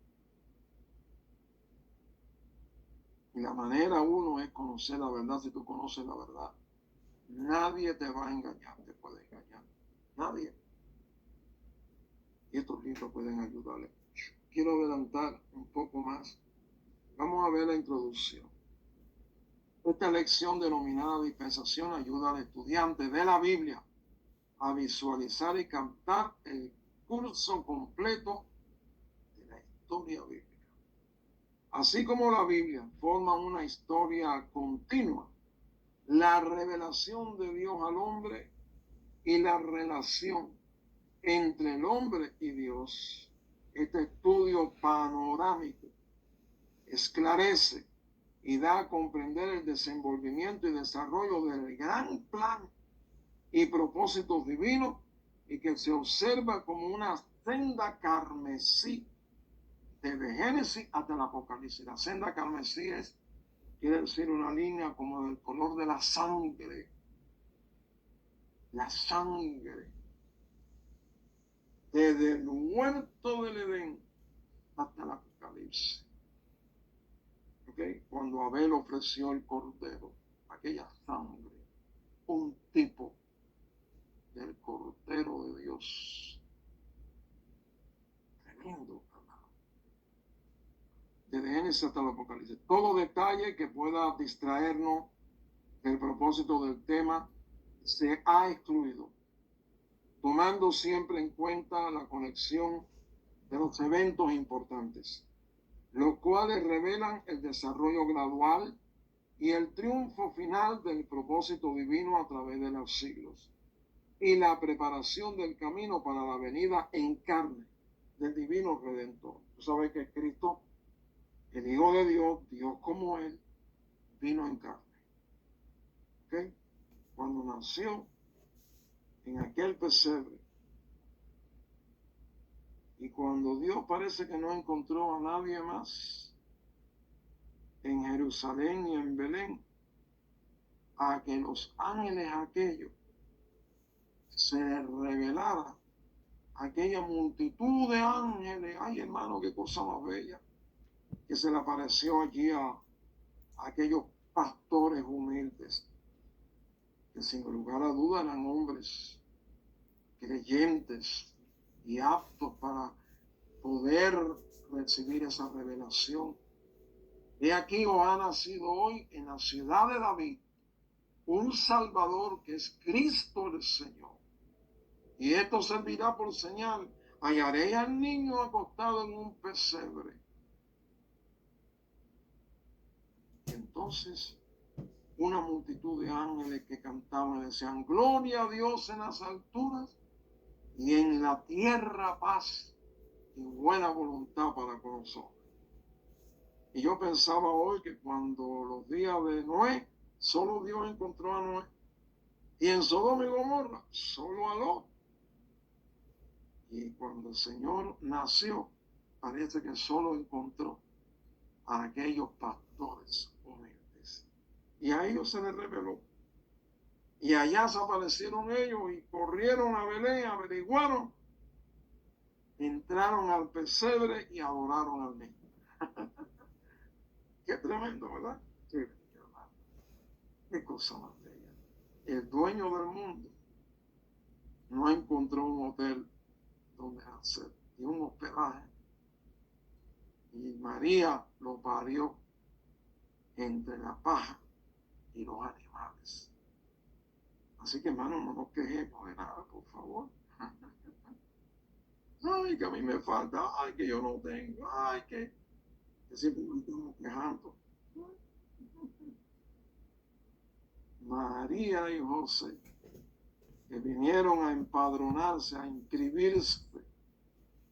Y la manera uno es conocer la verdad. Si tú conoces la verdad, nadie te va a engañar, te puede engañar. Nadie. Y estos libros pueden ayudarle mucho. Quiero adelantar un poco más. Vamos a ver la introducción. Esta lección denominada dispensación ayuda al estudiante de la Biblia a visualizar y captar el curso completo de la historia bíblica. Así como la Biblia forma una historia continua, la revelación de Dios al hombre y la relación entre el hombre y Dios, este estudio panorámico esclarece y da a comprender el desenvolvimiento y desarrollo del gran plan y propósitos divinos, y que se observa como una senda carmesí desde Génesis hasta el Apocalipsis. La senda carmesí quiere decir una línea como del color de la sangre. La sangre. Desde el huerto del Edén hasta el Apocalipsis. ¿Okay? Cuando Abel ofreció el cordero, aquella sangre, un tipo del Cordero de Dios. Tremendo, hermano. Desde Génesis hasta el Apocalipsis. Todo detalle que pueda distraernos del propósito del tema se ha excluido, tomando siempre en cuenta la conexión de los eventos importantes, los cuales revelan el desarrollo gradual y el triunfo final del propósito divino a través de los siglos y la preparación del camino para la venida en carne del divino Redentor. Tú sabes que Cristo, el Hijo de Dios, Dios como Él, vino en carne. ¿Okay? Cuando nació en aquel pesebre, y cuando Dios parece que no encontró a nadie más en Jerusalén y en Belén, a que los ángeles aquellos se revelara aquella multitud de ángeles, ay hermano, qué cosa más bella, que se le apareció allí a aquellos pastores humildes, que sin lugar a duda eran hombres creyentes y aptos para poder recibir esa revelación. He aquí os ha nacido hoy en la ciudad de David un Salvador que es Cristo el Señor. Y esto servirá por señal. Hallaré al niño acostado en un pesebre. Y entonces una multitud de ángeles que cantaban decían: gloria a Dios en las alturas y en la tierra paz y buena voluntad para con los hombres. Y yo pensaba hoy que cuando los días de Noé, solo Dios encontró a Noé. Y en Sodoma y Gomorra, solo a Lot. Y cuando el Señor nació, parece que solo encontró a aquellos pastores humildes. Y a ellos se les reveló. Y allá se aparecieron ellos y corrieron a Belén, averiguaron, entraron al pesebre y adoraron al niño. Qué tremendo, ¿verdad? Sí, hermano. Qué cosa más bella. El dueño del mundo no encontró un hotel donde nacer y un hospedaje. Y María lo parió entre la paja y los animales. Así que, hermano, no nos quejemos de nada, por favor. Ay, que a mí me falta, ay, que yo no tengo, ay, que siempre nos estamos quejando. María y José, que vinieron a empadronarse, a inscribirse,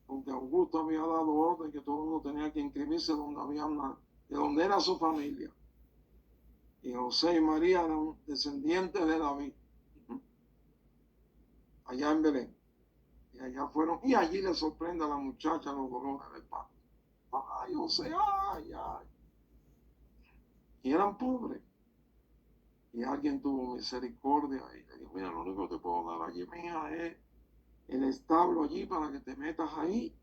porque Augusto había dado orden que todo el mundo tenía que inscribirse de donde era su familia. Y José y María eran descendientes de David, allá en Belén. Y allá fueron, y allí le sorprende a la muchacha los dolores del parto. Ay, José, ay, ay. Y eran pobres. Y alguien tuvo misericordia y le dijo: mira, lo único que te puedo dar allí, mija, es el establo allí para que te metas ahí.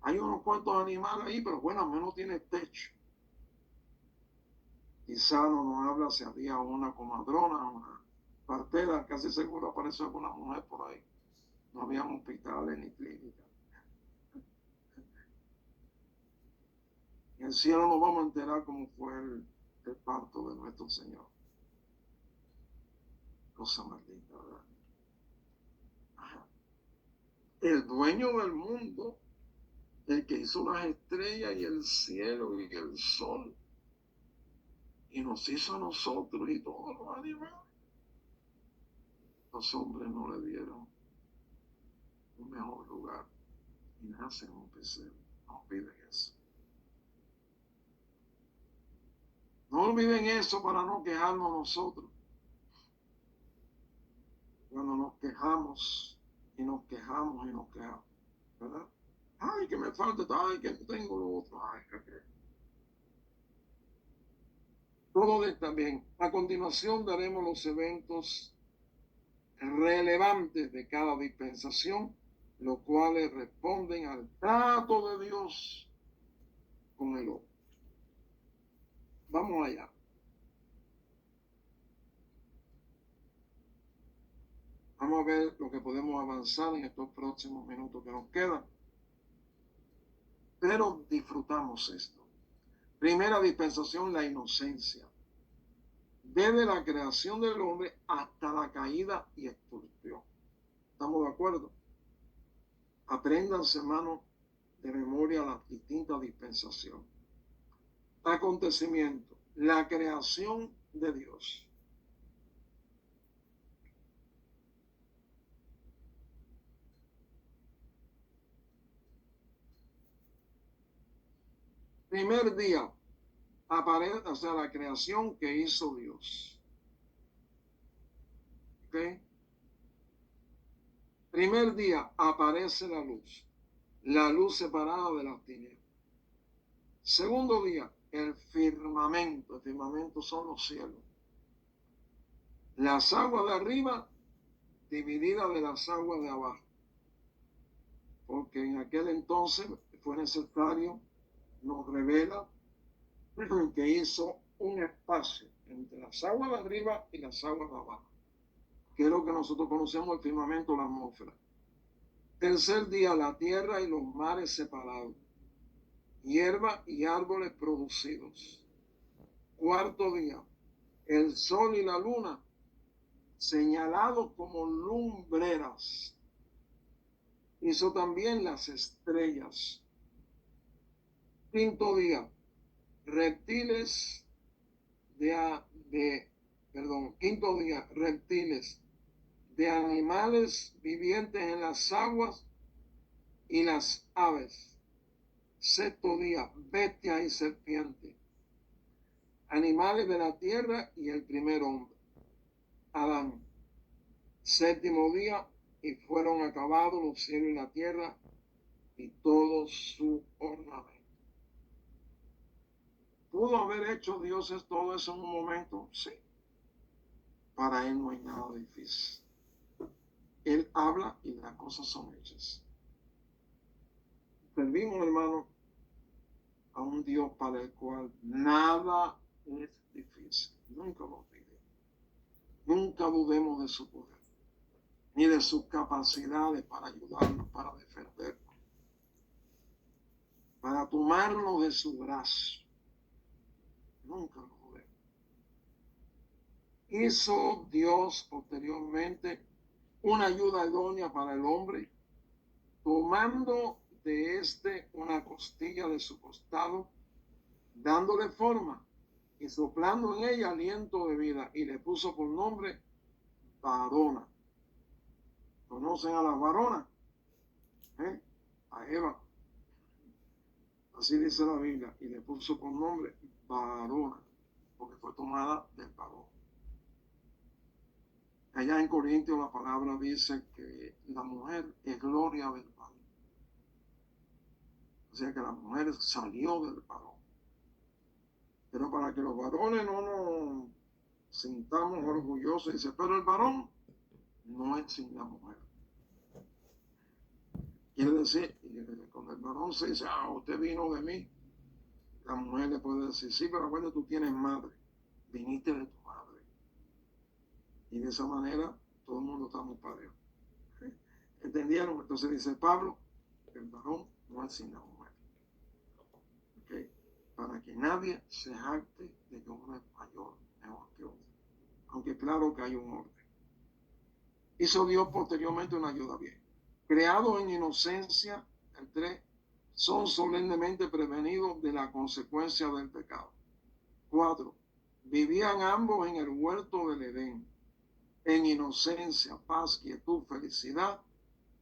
Hay unos cuantos animales ahí, pero bueno, al menos tiene techo. Quizá no nos habla si había una comadrona, una partera, casi seguro apareció alguna mujer por ahí. No había hospitales ni clínicas. En el cielo nos vamos a enterar cómo fue el parto de nuestro Señor. Cosa más linda, ¿verdad? Ajá. El dueño del mundo, el que hizo las estrellas y el cielo y el sol, y nos hizo a nosotros y todos los animales. Los hombres no le dieron un mejor lugar y nacen un pesebre. No olviden eso. No olviden eso para no quejarnos nosotros. Cuando nos quejamos y nos quejamos y nos quejamos, ¿verdad? Ay, que me falta, ay, que no tengo lo otro, ay, que... Todo está bien. A continuación daremos los eventos relevantes de cada dispensación, los cuales responden al trato de Dios con el hombre. Vamos allá. Vamos a ver lo que podemos avanzar en estos próximos minutos que nos quedan. Pero disfrutamos esto. Primera dispensación, la inocencia. Desde la creación del hombre hasta la caída y expulsión. ¿Estamos de acuerdo? Apréndanse, hermanos, de memoria las distintas dispensaciones. Acontecimiento. la creación de Dios. Primer día aparece, o sea, la creación que hizo Dios. ¿Ok? Primer día aparece la luz separada de las tinieblas. Segundo día, el firmamento son los cielos. Las aguas de arriba divididas de las aguas de abajo. Porque en aquel entonces fue necesario, nos revela que hizo un espacio entre las aguas de arriba y las aguas de abajo, que es lo que nosotros conocemos el firmamento, la atmósfera. Tercer día, la tierra y los mares separados, hierba y árboles producidos. Cuarto día, el sol y la luna señalados como lumbreras. Hizo también las estrellas. Quinto día, reptiles quinto día, reptiles de animales vivientes en las aguas y las aves. Sexto día, bestias y serpientes, animales de la tierra y el primer hombre, Adán. Séptimo día, y fueron acabados los cielos y la tierra y todo su ornamento. ¿Pudo haber hecho Dios todo eso en un momento? Sí. Para Él no hay nada difícil. Él habla y las cosas son hechas. Servimos, hermano, a un Dios para el cual nada es difícil. Nunca lo olvidemos. Nunca dudemos de su poder, ni de sus capacidades para ayudarnos, para defendernos, para tomarnos de su brazo. Nunca lo dudemos. Hizo Dios posteriormente una ayuda idónea para el hombre, tomando de una costilla de su costado, dándole forma y soplando en ella aliento de vida, y le puso por nombre varona. ¿Conocen a las varonas? A Eva. Así dice la Biblia, y le puso por nombre varona, porque fue tomada del varón. Allá en Corintios la palabra dice que la mujer es gloria del varón. O sea que la mujer salió del varón. Pero para que los varones no nos sintamos orgullosos, dice, pero el varón no es sin la mujer. Quiere decir, cuando el varón se dice, usted vino de mí, la mujer le puede decir, sí, pero acuérdate, tú tienes madre, viniste de tu madre. Y de esa manera todo el mundo estamos parejos. ¿Entendieron? Entonces dice Pablo, el varón no es sin la mujer. ¿Okay? Para que nadie se jacte de que uno es mayor, mejor que otro. Aunque claro que hay un orden. Hizo Dios posteriormente una ayuda bien. Creados en inocencia, el 3, son solemnemente prevenidos de la consecuencia del pecado. 4, vivían ambos en el huerto del Edén, en inocencia, paz, quietud, felicidad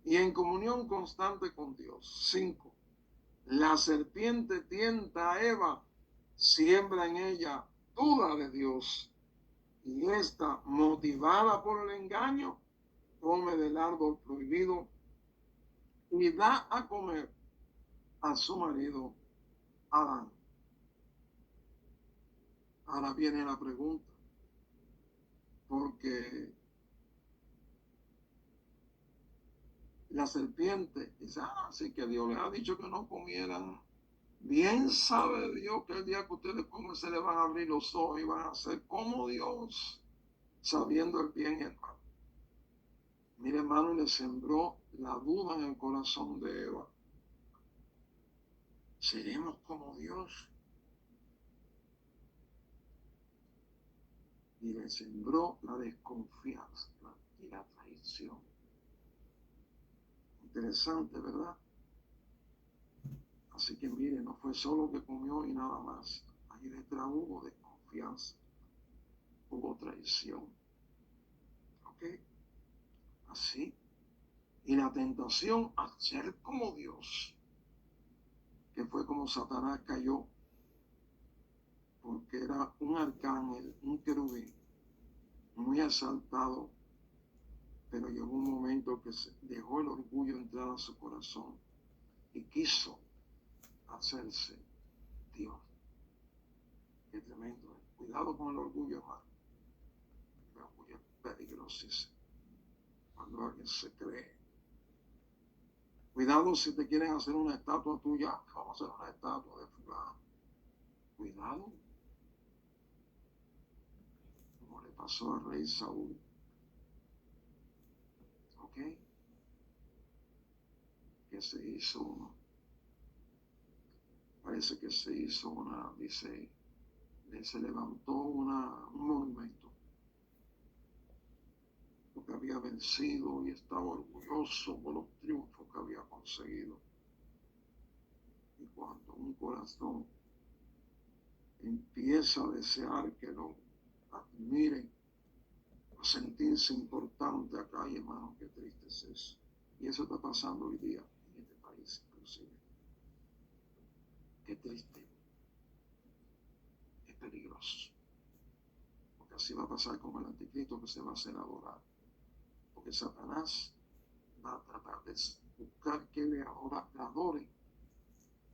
y en comunión constante con Dios. 5, la serpiente tienta a Eva, siembra en ella duda de Dios, y esta, motivada por el engaño, come del árbol prohibido y da a comer a su marido Adán. Ahora viene la pregunta, porque la serpiente dice, sí que Dios les ha dicho que no comieran. Bien sabe Dios que el día que ustedes comen se les van a abrir los ojos y van a ser como Dios, sabiendo el bien y el mal. Mire, hermano, le sembró la duda en el corazón de Eva. ¿Seremos como Dios? Y le sembró la desconfianza y la traición. Interesante, ¿verdad? Así que mire, no fue solo que comió y nada más. Ahí detrás hubo desconfianza. confianza, hubo traición. ¿Ok? Así. Y la tentación a ser como Dios, que fue como Satanás cayó, porque era un arcángel, un querubín, muy exaltado, pero llegó un momento que se dejó el orgullo entrar a su corazón y quiso hacerse Dios. Qué tremendo. Cuidado con el orgullo, hermano. El orgullo es peligrosísimo. Cuando alguien se cree. Cuidado si te quieren hacer una estatua tuya. Vamos a hacer una estatua de fulano. Cuidado. Como le pasó al rey Saúl. ¿Ok? Que se hizo parece que se hizo dice, se levantó un monumento, porque había vencido y estaba orgulloso por los triunfos que había conseguido. Y cuando un corazón empieza a desear que lo admiren, a sentirse importante acá, y hermano, qué triste es eso. Y eso está pasando hoy día en este país, inclusive. Qué triste. Es peligroso. Porque así va a pasar como el anticristo, que se va a hacer adorar. Porque Satanás va a tratar de buscar que le adore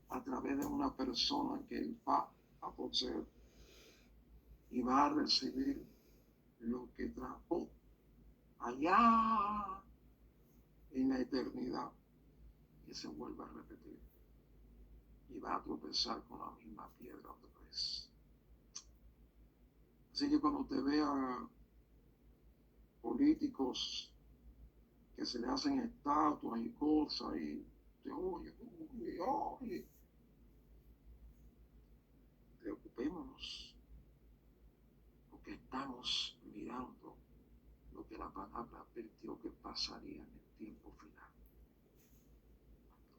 a través de una persona que él va a poseer y va a recibir lo que trajo allá en la eternidad, que se vuelva a repetir, y va a tropezar con la misma piedra otra vez. Así que cuando te vea políticos que se le hacen estatuas y cosas y te oye, preocupémonos, porque estamos mirando lo que la palabra advirtió que pasaría en el tiempo final.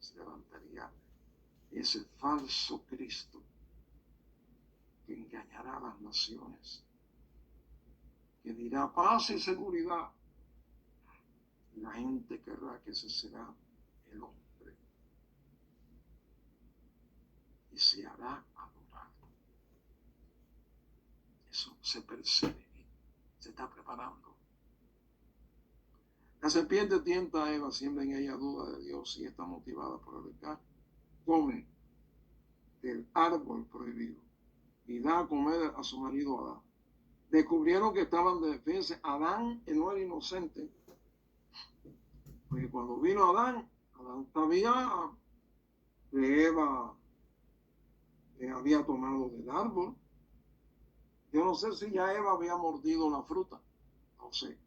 Se levantaría ese falso Cristo que engañará a las naciones, que dirá paz y seguridad. Y la gente querrá que ese será el hombre y se hará adorar. Eso se percibe, se está preparando. La serpiente tienta a Eva, siembra en ella duda de Dios y está motivada por el pecado. Come del árbol prohibido y da a comer a su marido Adán. Descubrieron que estaban de defensa. Adán no era inocente, porque cuando vino Adán sabía que Eva había tomado del árbol. Yo no sé si ya Eva había mordido la fruta, no sé.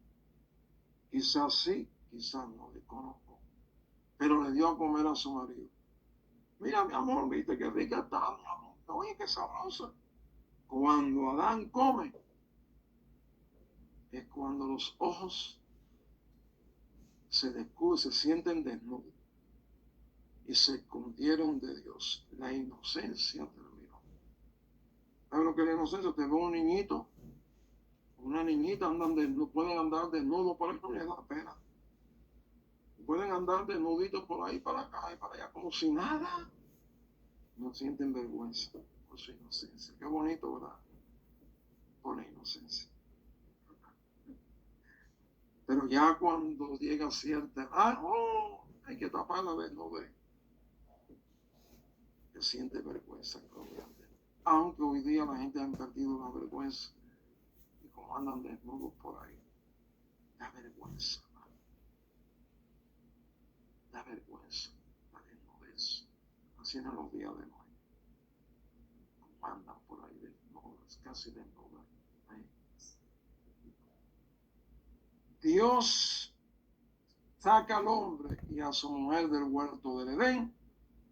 Quizás sí, quizás no, desconozco. Pero le dio a comer a su marido. Mira, mi amor, viste qué rica está, mi amor. Oye, qué sabrosa. Cuando Adán come, es cuando los ojos se descubren, se sienten desnudos y se escondieron de Dios. La inocencia terminó. ¿Sabes lo que es la inocencia? Te ve un niñito, una niñita, pueden andar desnudos por ahí, no les da pena. Pueden andar desnuditos por ahí, para acá y para allá, como si nada. No sienten vergüenza por su inocencia. Qué bonito, ¿verdad? Por la inocencia. Pero ya cuando llega cierta edad, hay que taparla de no ver. Que siente vergüenza grande. Aunque hoy día la gente ha perdido la vergüenza y como andan desnudos por ahí, da vergüenza. Da vergüenza la desnudez. Así en los días de hoy. Como andan por ahí desnudos, casi desnudos. Dios saca al hombre y a su mujer del huerto del Edén,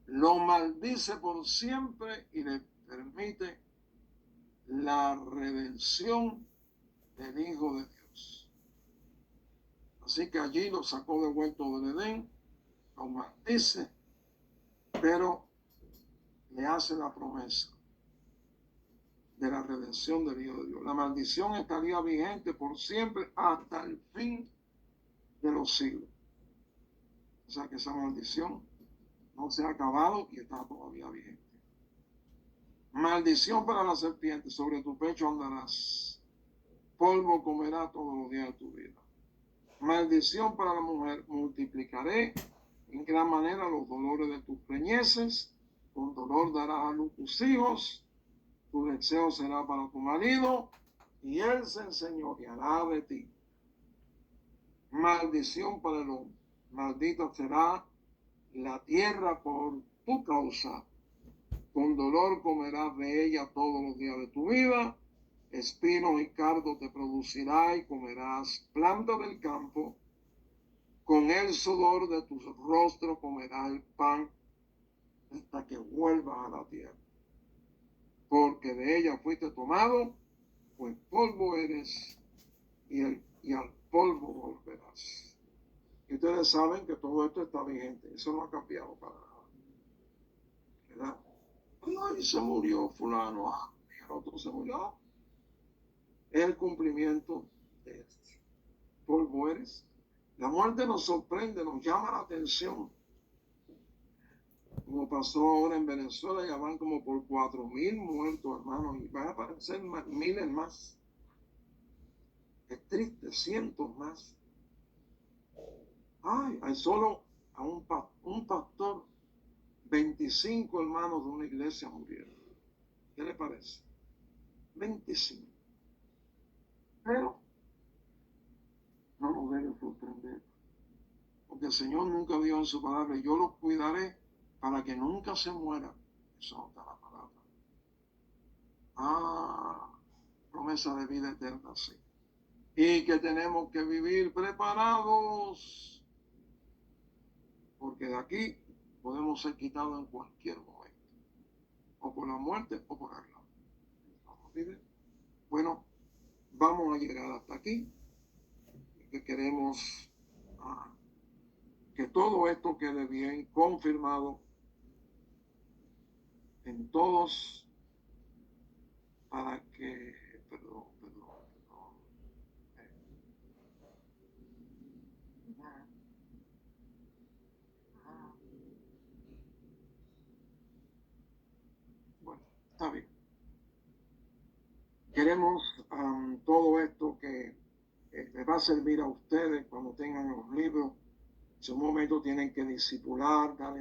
lo maldice por siempre y le permite la redención del Hijo de Dios. Así que allí lo sacó del huerto del Edén, lo maldice, pero le hace la promesa de la redención del Hijo de Dios. La maldición estaría vigente por siempre hasta el fin de los siglos. O sea que esa maldición no se ha acabado y está todavía vigente. Maldición para la serpiente, sobre tu pecho andarás, polvo comerás todos los días de tu vida. Maldición para la mujer, multiplicaré en gran manera los dolores de tus preñeces, con dolor darás a luz tus hijos, tu deseo será para tu marido, y él se enseñoreará de ti. Maldición para el hombre, maldita será la tierra por tu causa, con dolor comerás de ella todos los días de tu vida, espinos y cardos te producirá y comerás planta del campo, con el sudor de tu rostro comerás el pan hasta que vuelvas a la tierra, porque de ella fuiste tomado, pues polvo eres y al polvo volverás. Y ustedes saben que todo esto está vigente, eso no ha cambiado para nada, ¿verdad? Ay, se murió fulano, el otro se murió. Es el cumplimiento de esto. Polvo eres. La muerte nos sorprende, nos llama la atención. Como pasó ahora en Venezuela, ya van como por 4,000 muertos, hermanos, y van a aparecer miles más. Es triste, cientos más. Ay, hay solo a un pastor, 25 hermanos de una iglesia murieron. ¿Qué le parece? 25. Pero no nos debe sorprender, porque el Señor nunca dijo en su palabra, yo los cuidaré para que nunca se mueran. Eso no está la palabra. Promesa de vida eterna, sí. Y que tenemos que vivir preparados, porque de aquí podemos ser quitados en cualquier momento, o por la muerte o por algo. Bueno, vamos a llegar hasta aquí, que queremos que todo esto quede bien confirmado en todos, para que, perdón. Bueno, está bien. Queremos todo esto que les va a servir a ustedes cuando tengan los libros. En su momento tienen que discipular, dar